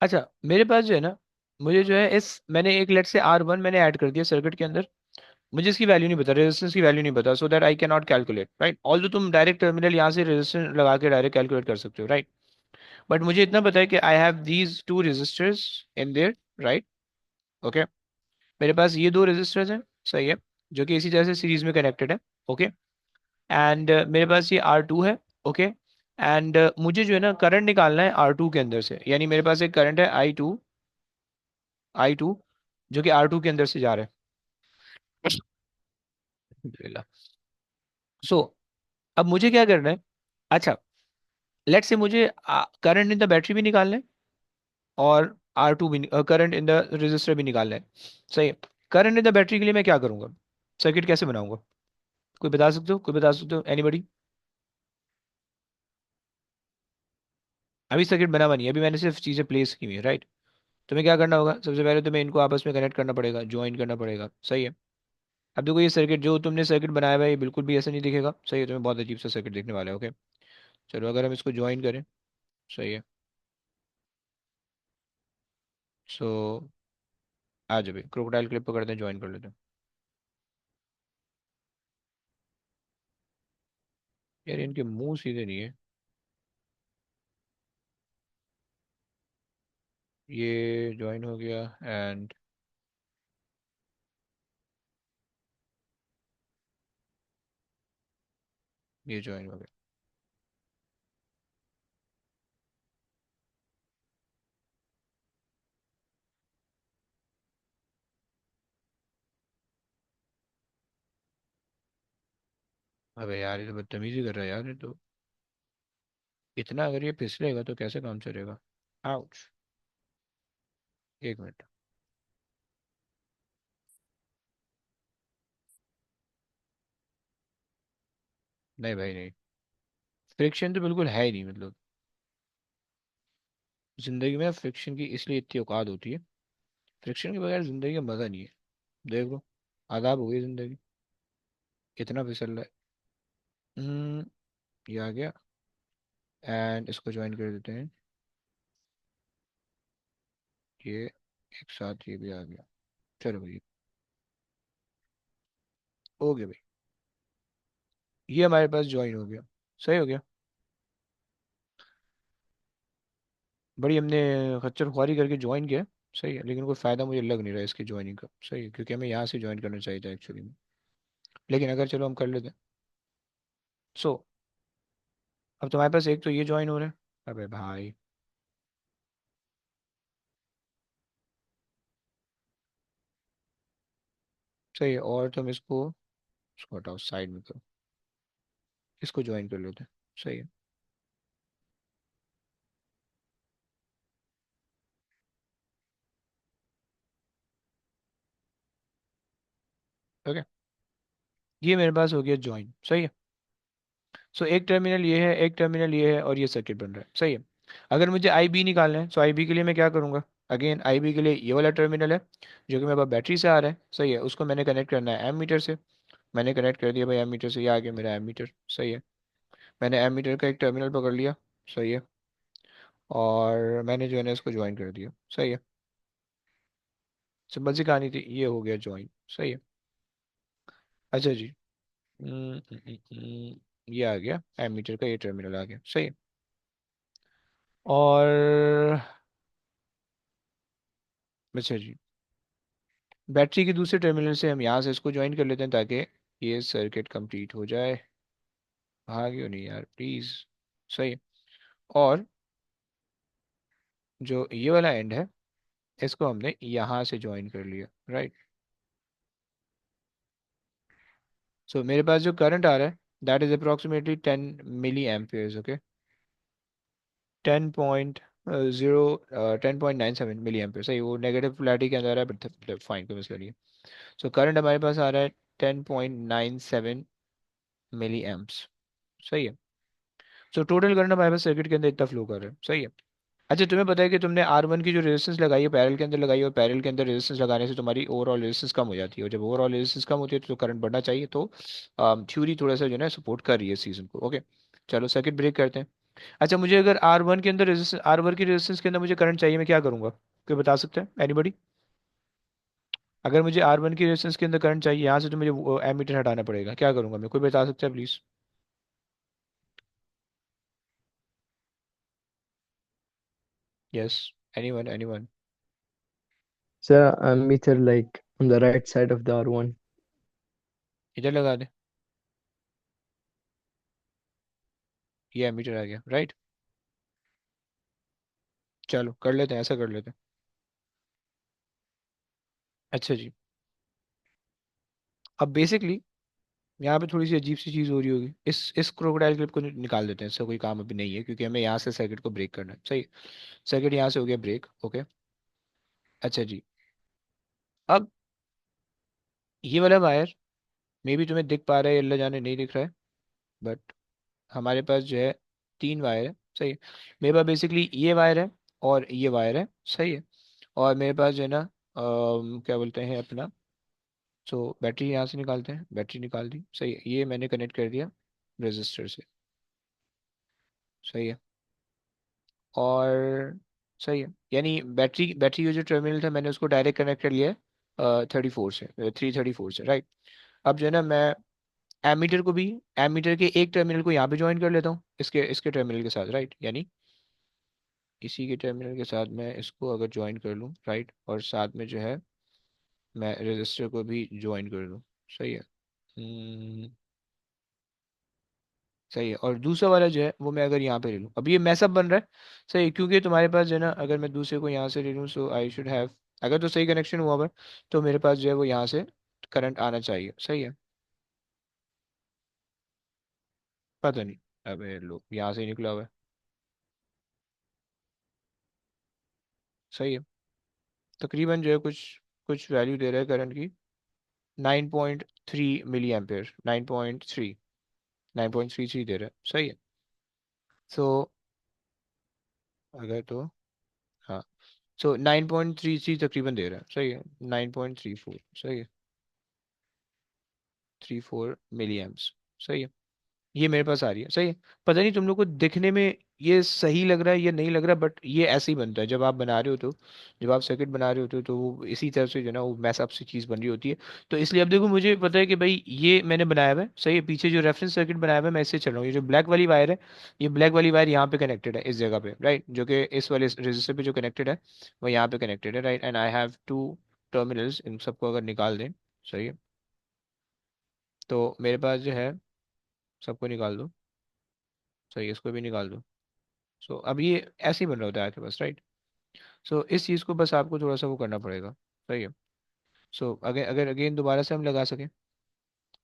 अच्छा, मेरे पास जो है ना मुझे जो है इस मैंने एक लेट से R1 मैंने ऐड कर दिया सर्किट के अंदर। मुझे इसकी वैल्यू नहीं पता, रेजिस्टेंस की वैल्यू नहीं पता, so that I can not calculate, right. Although तुम डायरेक्ट टर्मिनल यहाँ से रेजिस्टेंस लगा के डायरेक्ट कैलकुलेट कर सकते हो, राइट। बट मुझे इतना पता है कि I have these two resistors in there, right. Okay, मेरे पास ये दो रेजिस्टर्स हैं, सही है, जो कि इसी तरह से सीरीज में कनेक्टेड है। ओके, एंड मेरे पास ये R2 है। ओके, एंड मुझे जो है ना करंट निकालना है R2 के अंदर से, यानी मेरे पास एक करंट है आई टू जो कि R2 के अंदर से जा रहा है। सो अब मुझे क्या करना है, अच्छा, लेट से मुझे करंट इन द बैटरी भी निकालना है और R2 भी, करंट इन द रेजिस्टर भी निकालना है, सही है। करंट इन द बैटरी के लिए मैं क्या करूंगा, सर्किट कैसे बनाऊंगा, कोई बता सकते हो, कोई बता सकते हो, एनीबडी। अभी सर्किट बना हुआ नहीं है, अभी मैंने सिर्फ चीज़ें प्लेस की हुई है, राइट। तुम्हें क्या करना होगा, सबसे पहले तुम्हें इनको आपस में कनेक्ट करना पड़ेगा, ज्वाइन करना पड़ेगा, सही है। अब देखो ये सर्किट जो तुमने सर्किट बनाया हुआ है ये बिल्कुल भी ऐसा नहीं दिखेगा, सही है, तुम्हें बहुत अजीब सा सर्किट दिखने वाला है। ओके, चलो अगर हम इसको ज्वाइन करें, सही है। सो आ जाओ भाई, क्रोकोडाइल क्लिप पकड़ते हैं, ज्वाइन कर लेते हैं। यार इनके मुंह सीधे नहीं है। ये ज्वाइन हो गया एंड ये ज्वाइन हो गया। अबे यार ये तो बदतमीजी कर रहा है यार, ये तो इतना अगर ये फिसलेगा तो कैसे काम चलेगा। आउच, एक मिनट। नहीं भाई नहीं, फ्रिक्शन तो बिल्कुल है ही नहीं, मतलब जिंदगी में फ्रिक्शन की इसलिए इतनी औकात होती है, फ्रिक्शन के बगैर जिंदगी का मजा नहीं है। देख लो, आदाब हो गई जिंदगी, इतना फिसल रहा है। ये आ गया एंड इसको ज्वाइन कर देते हैं, ये एक साथ ये भी आ गया। चलो भाई, हो गया भाई, ये हमारे पास ज्वाइन हो गया, सही हो गया। बड़ी हमने खच्चर खुआरी करके ज्वाइन किया, सही है, लेकिन कोई फायदा मुझे लग नहीं रहा है इसकी ज्वाइनिंग का, सही है, क्योंकि हमें यहाँ से ज्वाइन करना चाहिए था एक्चुअली में। लेकिन अगर चलो हम कर लेते हैं। सो अब तुम्हारे पास एक तो ये ज्वाइन हो रहा है, अबे भाई, सही है, और तुम इसको हटाओ साइड में करो, इसको ज्वाइन कर लेते हैं, सही है। ओके, ये मेरे पास हो गया ज्वाइन, सही है। सो एक टर्मिनल ये है, एक टर्मिनल ये है, और ये सर्किट बन रहा है, सही है। अगर मुझे आई बी निकालना है, सो आई बी के लिए मैं क्या करूँगा, अगेन आई बी के लिए ये वाला टर्मिनल है जो कि मेरे पास बैटरी से आ रहा है, सही है, उसको मैंने कनेक्ट करना है एम मीटर से। मैंने कनेक्ट कर दिया भाई एम मीटर से, ये आ गया मेरा एम मीटर, सही है। मैंने एम मीटर का एक टर्मिनल पकड़ लिया, सही है, और मैंने जो है ना इसको ज्वाइन कर दिया, सही है। सिंपल सी कहानी थी, ये हो गया ज्वाइन, सही है। अच्छा जी, ये आ गया एम मीटर का, ये टर्मिनल आ गया, सही है। और अच्छा जी, बैटरी के दूसरे टर्मिनल से हम यहाँ से इसको ज्वाइन कर लेते हैं ताकि ये सर्किट कंप्लीट हो जाए। भागियो नहीं यार प्लीज, सही है। और जो ये वाला एंड है इसको हमने यहाँ से ज्वाइन कर लिया, राइट। सो मेरे पास जो करंट आ रहा है that is approximately 10 milli amperes. Okay, 10.0 10.97 milli ampere, सही, वो नेगेटिव पोलैरिटी के अंदर है, बट फाइन, कोई मसला नहीं है। सो करंट हमारे पास आ रहा है 10.97 मिली एम्प्स, सही है। सो टोटल करंट हमारे पास सर्किट के अंदर इतना फ्लो कर रहा है, सही है। अच्छा, तुम्हें पता है कि तुमने R1 की जो रेजिस्टेंस लगाई है पैरेलल के अंदर लगाई है, और पैरेलल के अंदर रेजिस्टेंस लगाने से तुम्हारी ओवरऑल रेजिस्टेंस कम हो जाती है, और जब ओवरऑल रेजिस्टेंस कम होती है तो करंट बढ़ना चाहिए, तो थ्योरी थोड़ा सा जो है ना सपोर्ट कर रही है सीजन को। ओके, चलो सर्किट ब्रेक करते हैं। अच्छा, मुझे अगर R1 के अंदर रेजिस्टेंस, R1 की रेजिस्टेंस के अंदर मुझे करंट चाहिए, मैं क्या करूंगा, कोई बता सकता है, एनीबडी? अगर मुझे R1 की रेजिस्टेंस के अंदर करंट चाहिए यहाँ से, तो मुझे एमीटर हटाना पड़ेगा, क्या करूंगा मैं? कोई बता सकता है please? Yes, anyone, anyone? Sir, ammeter like on the right side of the R1. इधर लगा दे, ये एमीटर आ गया, राइट? चलो कर लेते हैं, ऐसा कर लेते हैं। अच्छा जी, अब बेसिकली यहाँ पे थोड़ी सी अजीब सी चीज़ हो रही होगी, इस क्रोकोडाइल क्लिप को निकाल देते हैं, इसका कोई काम अभी नहीं है, क्योंकि हमें यहाँ से सर्किट को ब्रेक करना है, सही? सर्किट यहाँ से हो गया ब्रेक, ओके। अच्छा जी, अब ये वाला वायर मे भी तुम्हें दिख पा रहा है, अल्लाह जाने नहीं दिख रहा है, बट हमारे पास जो है तीन वायर है, सही है। मेरे पास बेसिकली ये वायर है और ये वायर है, सही है। और मेरे पास जो है ना क्या बोलते हैं अपना, सो बैटरी यहाँ से निकालते हैं, बैटरी निकाल दी, सही है। ये मैंने कनेक्ट कर दिया रजिस्टर से, सही है। और सही है, यानी बैटरी बैटरी का जो टर्मिनल था मैंने उसको डायरेक्ट कनेक्ट कर लिया है 34 से, 334 से, राइट? अब जो है ना मैं एमीटर को भी, एमीटर के एक टर्मिनल को यहाँ पे ज्वाइन कर लेता हूँ, इसके इसके टर्मिनल के साथ, राइट? यानी इसी के टर्मिनल के साथ मैं इसको अगर ज्वाइन कर लूँ, राइट, और साथ में जो है मैं रजिस्टर को भी ज्वाइन कर लूँ, सही है। सही है, और दूसरा वाला जो है वो मैं अगर यहाँ पे ले लूँ, अब ये मैसअप बन रहा है, सही है, क्योंकि तुम्हारे पास जो है ना, अगर मैं दूसरे को यहाँ से ले लूँ, सो आई शुड हैव, अगर तो सही कनेक्शन हुआ हुआ है, तो मेरे पास जो है वो यहाँ से करंट आना चाहिए, सही है। पता नहीं, अबे लो यहाँ से ही निकला हुआ है, सही है। तकरीबन जो है कुछ कुछ वैल्यू दे रहा है करंट की, 9.3 मिली एम्पेयर, 9.33 दे रहा है, सही है। सो अगर तो, हाँ, सो 9.33 तकरीबन दे रहा है, सही है। 9.34, सही है, 34 मिली एम्प्स, सही है। ये मेरे पास आ रही है, सही है। पता नहीं तुम लोग को दिखने में ये सही लग रहा है या नहीं लग रहा, बट ये ऐसे ही बनता है जब आप बना रहे हो, तो जब आप सर्किट बना रहे होते हो तो वो इसी तरह से जो है ना वो मैस अप सी चीज़ बन रही होती है। तो इसलिए अब देखो, मुझे पता है कि भाई ये मैंने बनाया हुआ है, सही है। पीछे जो रेफरेंस सर्किट बनाया हुआ है मैं इससे चल रहा हूँ, ये जो ब्लैक वाली वायर है, ये ब्लैक वाली वायर यहाँ पे कनेक्टेड है इस जगह पे, राइट? जो कि इस वाले रजिस्टर पे जो कनेक्टेड है वो यहाँ पे कनेक्टेड है, right? And I have two terminals, इन सबको अगर निकाल दें, सही है, तो मेरे पास जो है, सबको निकाल दो, सही है, इसको भी निकाल दो। सो अब ये ऐसे ही बन रहा होता है आपके पास, राइट? सो इस चीज़ को बस आपको थोड़ा सा वो करना पड़ेगा, सही है। सो अगर अगर अगेन दोबारा से हम लगा सकें,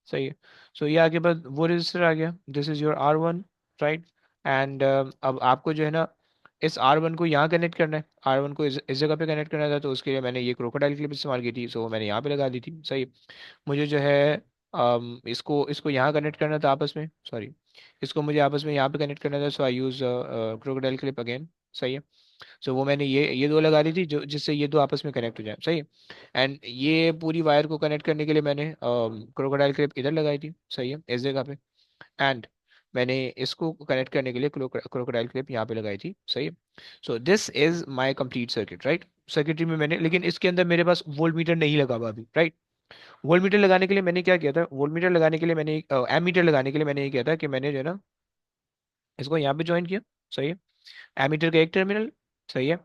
सही है। सो ये आगे बाद वो रजिस्टर आ गया, this is your R1, right? And अब आपको जो है ना इस R1 को यहाँ कनेक्ट करना है, R1 को इस जगह पे कनेक्ट करना था, तो उसके लिए मैंने ये क्रोकोडाइल क्लिप इस्तेमाल की थी, सो मैंने यहाँ पे लगा दी थी, सही है। मुझे जो है इसको इसको यहाँ कनेक्ट करना था आपस में, सॉरी, इसको मुझे आपस में यहाँ पे कनेक्ट करना था, सो आई यूज़ क्रोकोडाइल क्लिप अगेन, सही है। सो वो मैंने ये दो लगा दी थी, जो जिससे ये दो आपस में कनेक्ट हो जाए, सही है। एंड ये पूरी वायर को कनेक्ट करने के लिए मैंने क्रोकोडाइल क्लिप इधर लगाई थी, सही है, इस जगह पे। एंड मैंने इसको कनेक्ट करने के लिए क्रोकोडाइल क्लिप यहाँ पे लगाई थी, सही है। So this is my complete circuit, right? Circuitry में मैंने, लेकिन इसके अंदर मेरे पास वोल्ट मीटर नहीं लगा हुआ अभी, राइट? वोल्ट मीटर लगाने के लिए मैंने क्या किया था, वोल्ट मीटर लगाने के लिए मैंने एम मीटर लगाने के लिए मैंने ये किया था कि मैंने जो है ना इसको यहाँ पे ज्वाइन किया, सही है। एमीटर का एक टर्मिनल, सही है,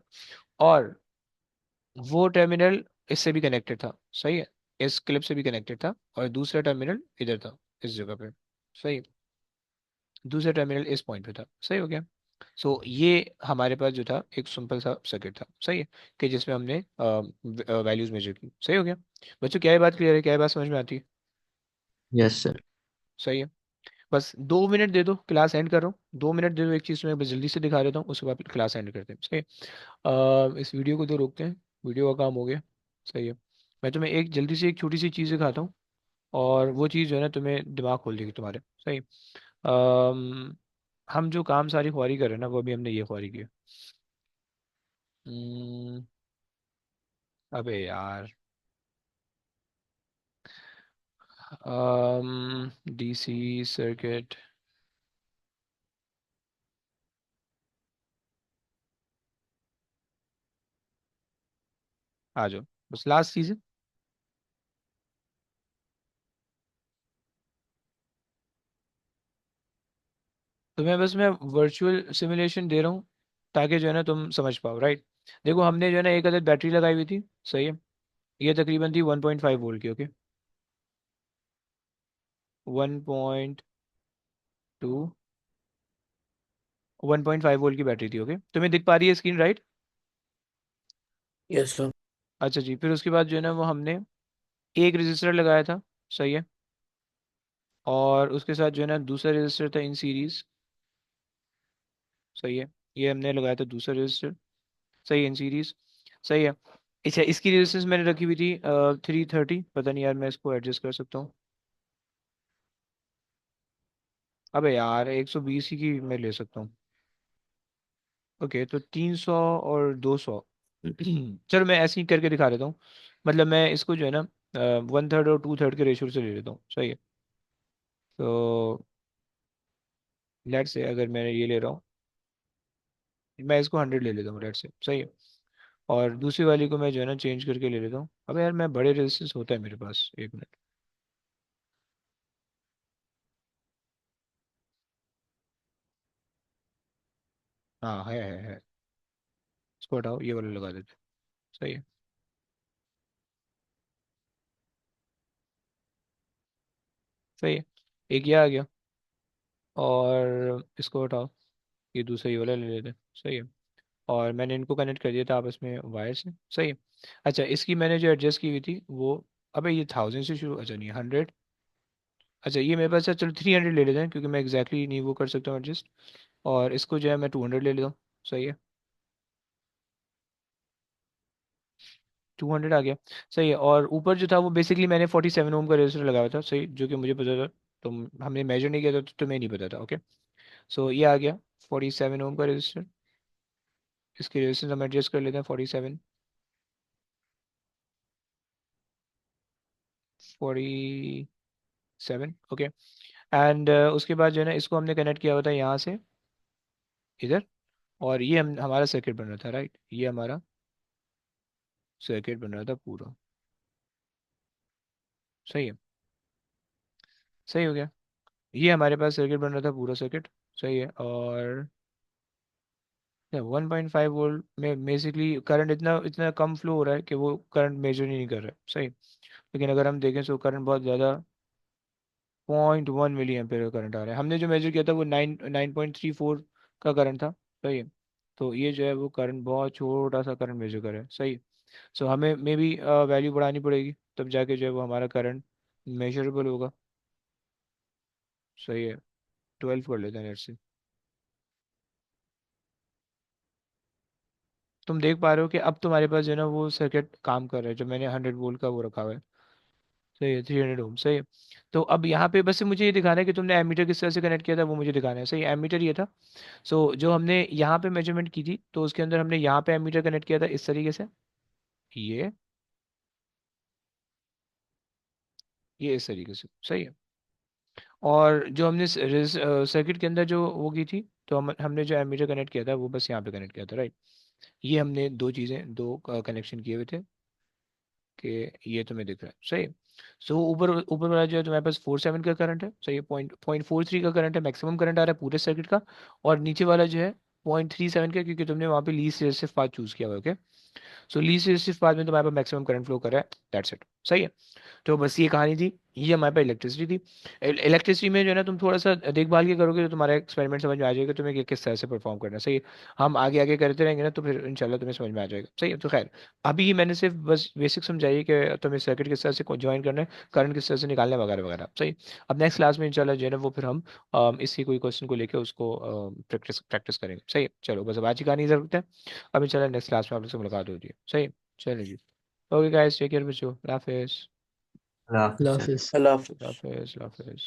और वो टर्मिनल इससे भी कनेक्टेड था, सही है, इस क्लिप से भी कनेक्टेड था, और दूसरा टर्मिनल इधर था, इस जगह पे, सही। दूसरा टर्मिनल इस पॉइंट पे था, सही हो गया। सो ये हमारे पास जो था एक सिंपल सा सर्किट था, सही है, कि जिसमें हमने वैल्यूज मेजर की, सही हो गया। बच्चों क्या ये बात क्लियर है, क्या ये बात समझ में आती है? Yes, sir. सही है। बस 2 मिनट दे दो, क्लास एंड कर रहा हूँ, 2 मिनट दे दो, एक चीज़ मैं बस जल्दी से दिखा देता हूँ, उसके बाद क्लास एंड करते हैं, सही है। इस वीडियो को तो रोकते हैं, वीडियो का काम हो गया, सही है। मैं तुम्हें एक जल्दी से एक छोटी सी चीज़ दिखाता हूँ, और वो चीज़ जो है ना तुम्हें दिमाग खोल देगी तुम्हारे, सही। हम जो काम सारी ख्वारी कर रहे हैं ना, वो अभी हमने ये ख्वारी की है। हम्म, अबे यार, डीसी सर्किट, आ जाओ, बस लास्ट चीज़ है। तुम्हें बस मैं वर्चुअल सिमुलेशन दे रहा हूँ ताकि जो है ना तुम समझ पाओ, राइट। देखो हमने जो है ना एक अदद बैटरी लगाई हुई थी, सही है। ये तकरीबन थी 1.5 वोल्ट की, ओके। 1.2, 1.5 वोल्ट की बैटरी थी, ओके। तुम्हें दिख पा रही है स्क्रीन, राइट? Yes, sir. अच्छा जी, फिर उसके बाद जो है ना वो हमने एक रजिस्टर लगाया था, सही है। और उसके साथ जो है ना दूसरा रजिस्टर था इन सीरीज, सही है। ये हमने लगाया था दूसरा रजिस्टर, सही है, इन सीरीज, सही है। अच्छा, इसकी रेजिस्टेंस मैंने रखी हुई थी 330, पता नहीं यार मैं इसको एडजस्ट कर सकता हूँ। अबे यार 120 ही की मैं ले सकता हूँ। ओके, तो 300 और 200। चलो मैं ऐसे ही करके दिखा देता हूँ। मतलब मैं इसको जो है ना 1/3 और 2/3 के रेशियो से ले लेता हूँ, सही है। तो लेट से अगर मैं ये ले रहा हूँ, मैं इसको 100 ले लेता हूँ, लेट से, सही है। और दूसरी वाली को मैं जो है ना चेंज करके ले लेता हूँ। अबे यार मैं बड़े रेजिस्टेंस होता है मेरे पास, एक मिनट। हाँ है। इसको हटाओ, ये वाला लगा देते हैं, सही है। सही है, एक ये आ गया। और इसको हटाओ, ये दूसरा ये वाला ले लेते हैं, सही है। और मैंने इनको कनेक्ट कर दिया था आपस में वायर से, सही है। अच्छा, इसकी मैंने जो एडजस्ट की हुई थी वो, अबे ये 1000 से शुरू, अच्छा नहीं 100। अच्छा ये मेरे पास है, चलो 300 ले लेते हैं क्योंकि मैं एग्जैक्टली नहीं वो कर सकता हूँ एडजस्ट। और इसको जो है मैं 200 ले लेता हूँ, सही है। 200 आ गया, सही है। और ऊपर जो था वो बेसिकली मैंने 47 ओम का रेजिस्टर लगाया था, सही, जो कि मुझे पता था। तो हमने मेजर नहीं किया था तो तुम्हें नहीं पता था, ओके। सो ये आ गया 47 ओम का रेजिस्टर। इसकी रेजिस्टेंस हम एडजस्ट कर लेते हैं, 47, ओके। एंड उसके बाद जो है ना इसको हमने कनेक्ट किया हुआ था यहाँ से इधर। और ये हम हमारा सर्किट बन रहा था, राइट, ये हमारा सर्किट बन रहा था पूरा, सही है। सही हो गया, ये हमारे पास सर्किट बन रहा था पूरा सर्किट, सही है। और 1.5 वोल्ट में बेसिकली करंट इतना इतना कम फ्लो हो रहा है कि वो करंट मेजर ही नहीं कर रहा है, सही। लेकिन अगर हम देखें तो करंट बहुत ज़्यादा, 0.1 मिली एम्पेयर का करंट आ रहा है। हमने जो मेजर किया था वो 9.34 का करंट था, सही है। तो ये जो है वो करंट बहुत छोटा सा करंट मेजर कर रहा है, सही। सो हमें मे बी वैल्यू बढ़ानी पड़ेगी, तब जाके जो है वो हमारा करंट मेजरेबल होगा, सही है। 12 कर लेते हैं नेट से। तुम देख पा रहे हो कि अब तुम्हारे पास जो है ना वो सर्किट काम कर रहा है, जो मैंने 100 वोल्ट का वो रखा हुआ है, सही है, 300 ओम, सही है। तो अब यहाँ पे बस मुझे ये दिखाना है कि तुमने एमीटर किस तरह से कनेक्ट किया था, वो मुझे दिखाना है, सही। एमीटर ये था। सो जो हमने यहाँ पे मेजरमेंट की थी तो उसके अंदर हमने यहाँ पे एमीटर कनेक्ट किया था इस तरीके से, ये ये इस तरीके से, सही है। और जो हमने सर्किट के अंदर जो वो की थी, तो हमने जो एमीटर कनेक्ट किया था वो बस यहाँ पे कनेक्ट किया था, राइट। ये हमने दो चीज़ें, दो कनेक्शन किए हुए थे कि ये तुम्हें दिख रहा है, सही। सो ऊपर ऊपर वाला जो है तुम्हारे पास 47 का करंट है, सही है। 0.43 का करंट है, मैक्सिमम करंट आ रहा है पूरे सर्किट का। और नीचे वाला जो है 0.37 का, क्योंकि तुमने वहाँ पे लीस्ट रेजिस्टिव पाथ चूज किया हुआ है, ओके। सो लीस्ट रेजिस्टिव पाथ में तुम्हारे पास मैक्सिमम करंट फ्लो कर रहा है, दैट्स इट, सही है। तो बस ये कहानी थी, ये हमारे पास इलेक्ट्रिसिटी थी। इलेक्ट्रिसिटी में जो है ना तुम थोड़ा सा देखभाल के करोगे तो तुम्हारा एक्सपेरिमेंट समझ में आ जाएगा तुम्हें कि किस तरह से परफॉर्म करना है, सही है। हम आगे आगे करते रहेंगे ना तो फिर इंशाल्लाह तुम्हें समझ में आ जाएगा, सही है। तो खैर, अभी मैंने सिर्फ बस बेसिक समझाइए कि तुम्हें सर्किट किस तरह से ज्वाइन करना है, करंट किस तरह से निकालना है, वगैरह वगैरह, सही। अब नेक्स्ट क्लास में इंशाल्लाह जो है ना वो फिर हम इसी कोई क्वेश्चन को लेकर उसको प्रैक्टिस प्रैक्टिस करेंगे, सही है। चलो बस अब आज की कहानी इधर रखते हैं। अब इंशाल्लाह नेक्स्ट क्लास में आप लोग से मुलाकात होती है, सही है। चलिए जी, ओके गाइस, टेक केयर बच्चों, अल्लाह हाफिज़। अल्लाह हाफिज़ सर। Losses. Allah Hafiz. अल्लाह हाफिज़, अल्लाह हाफिज़।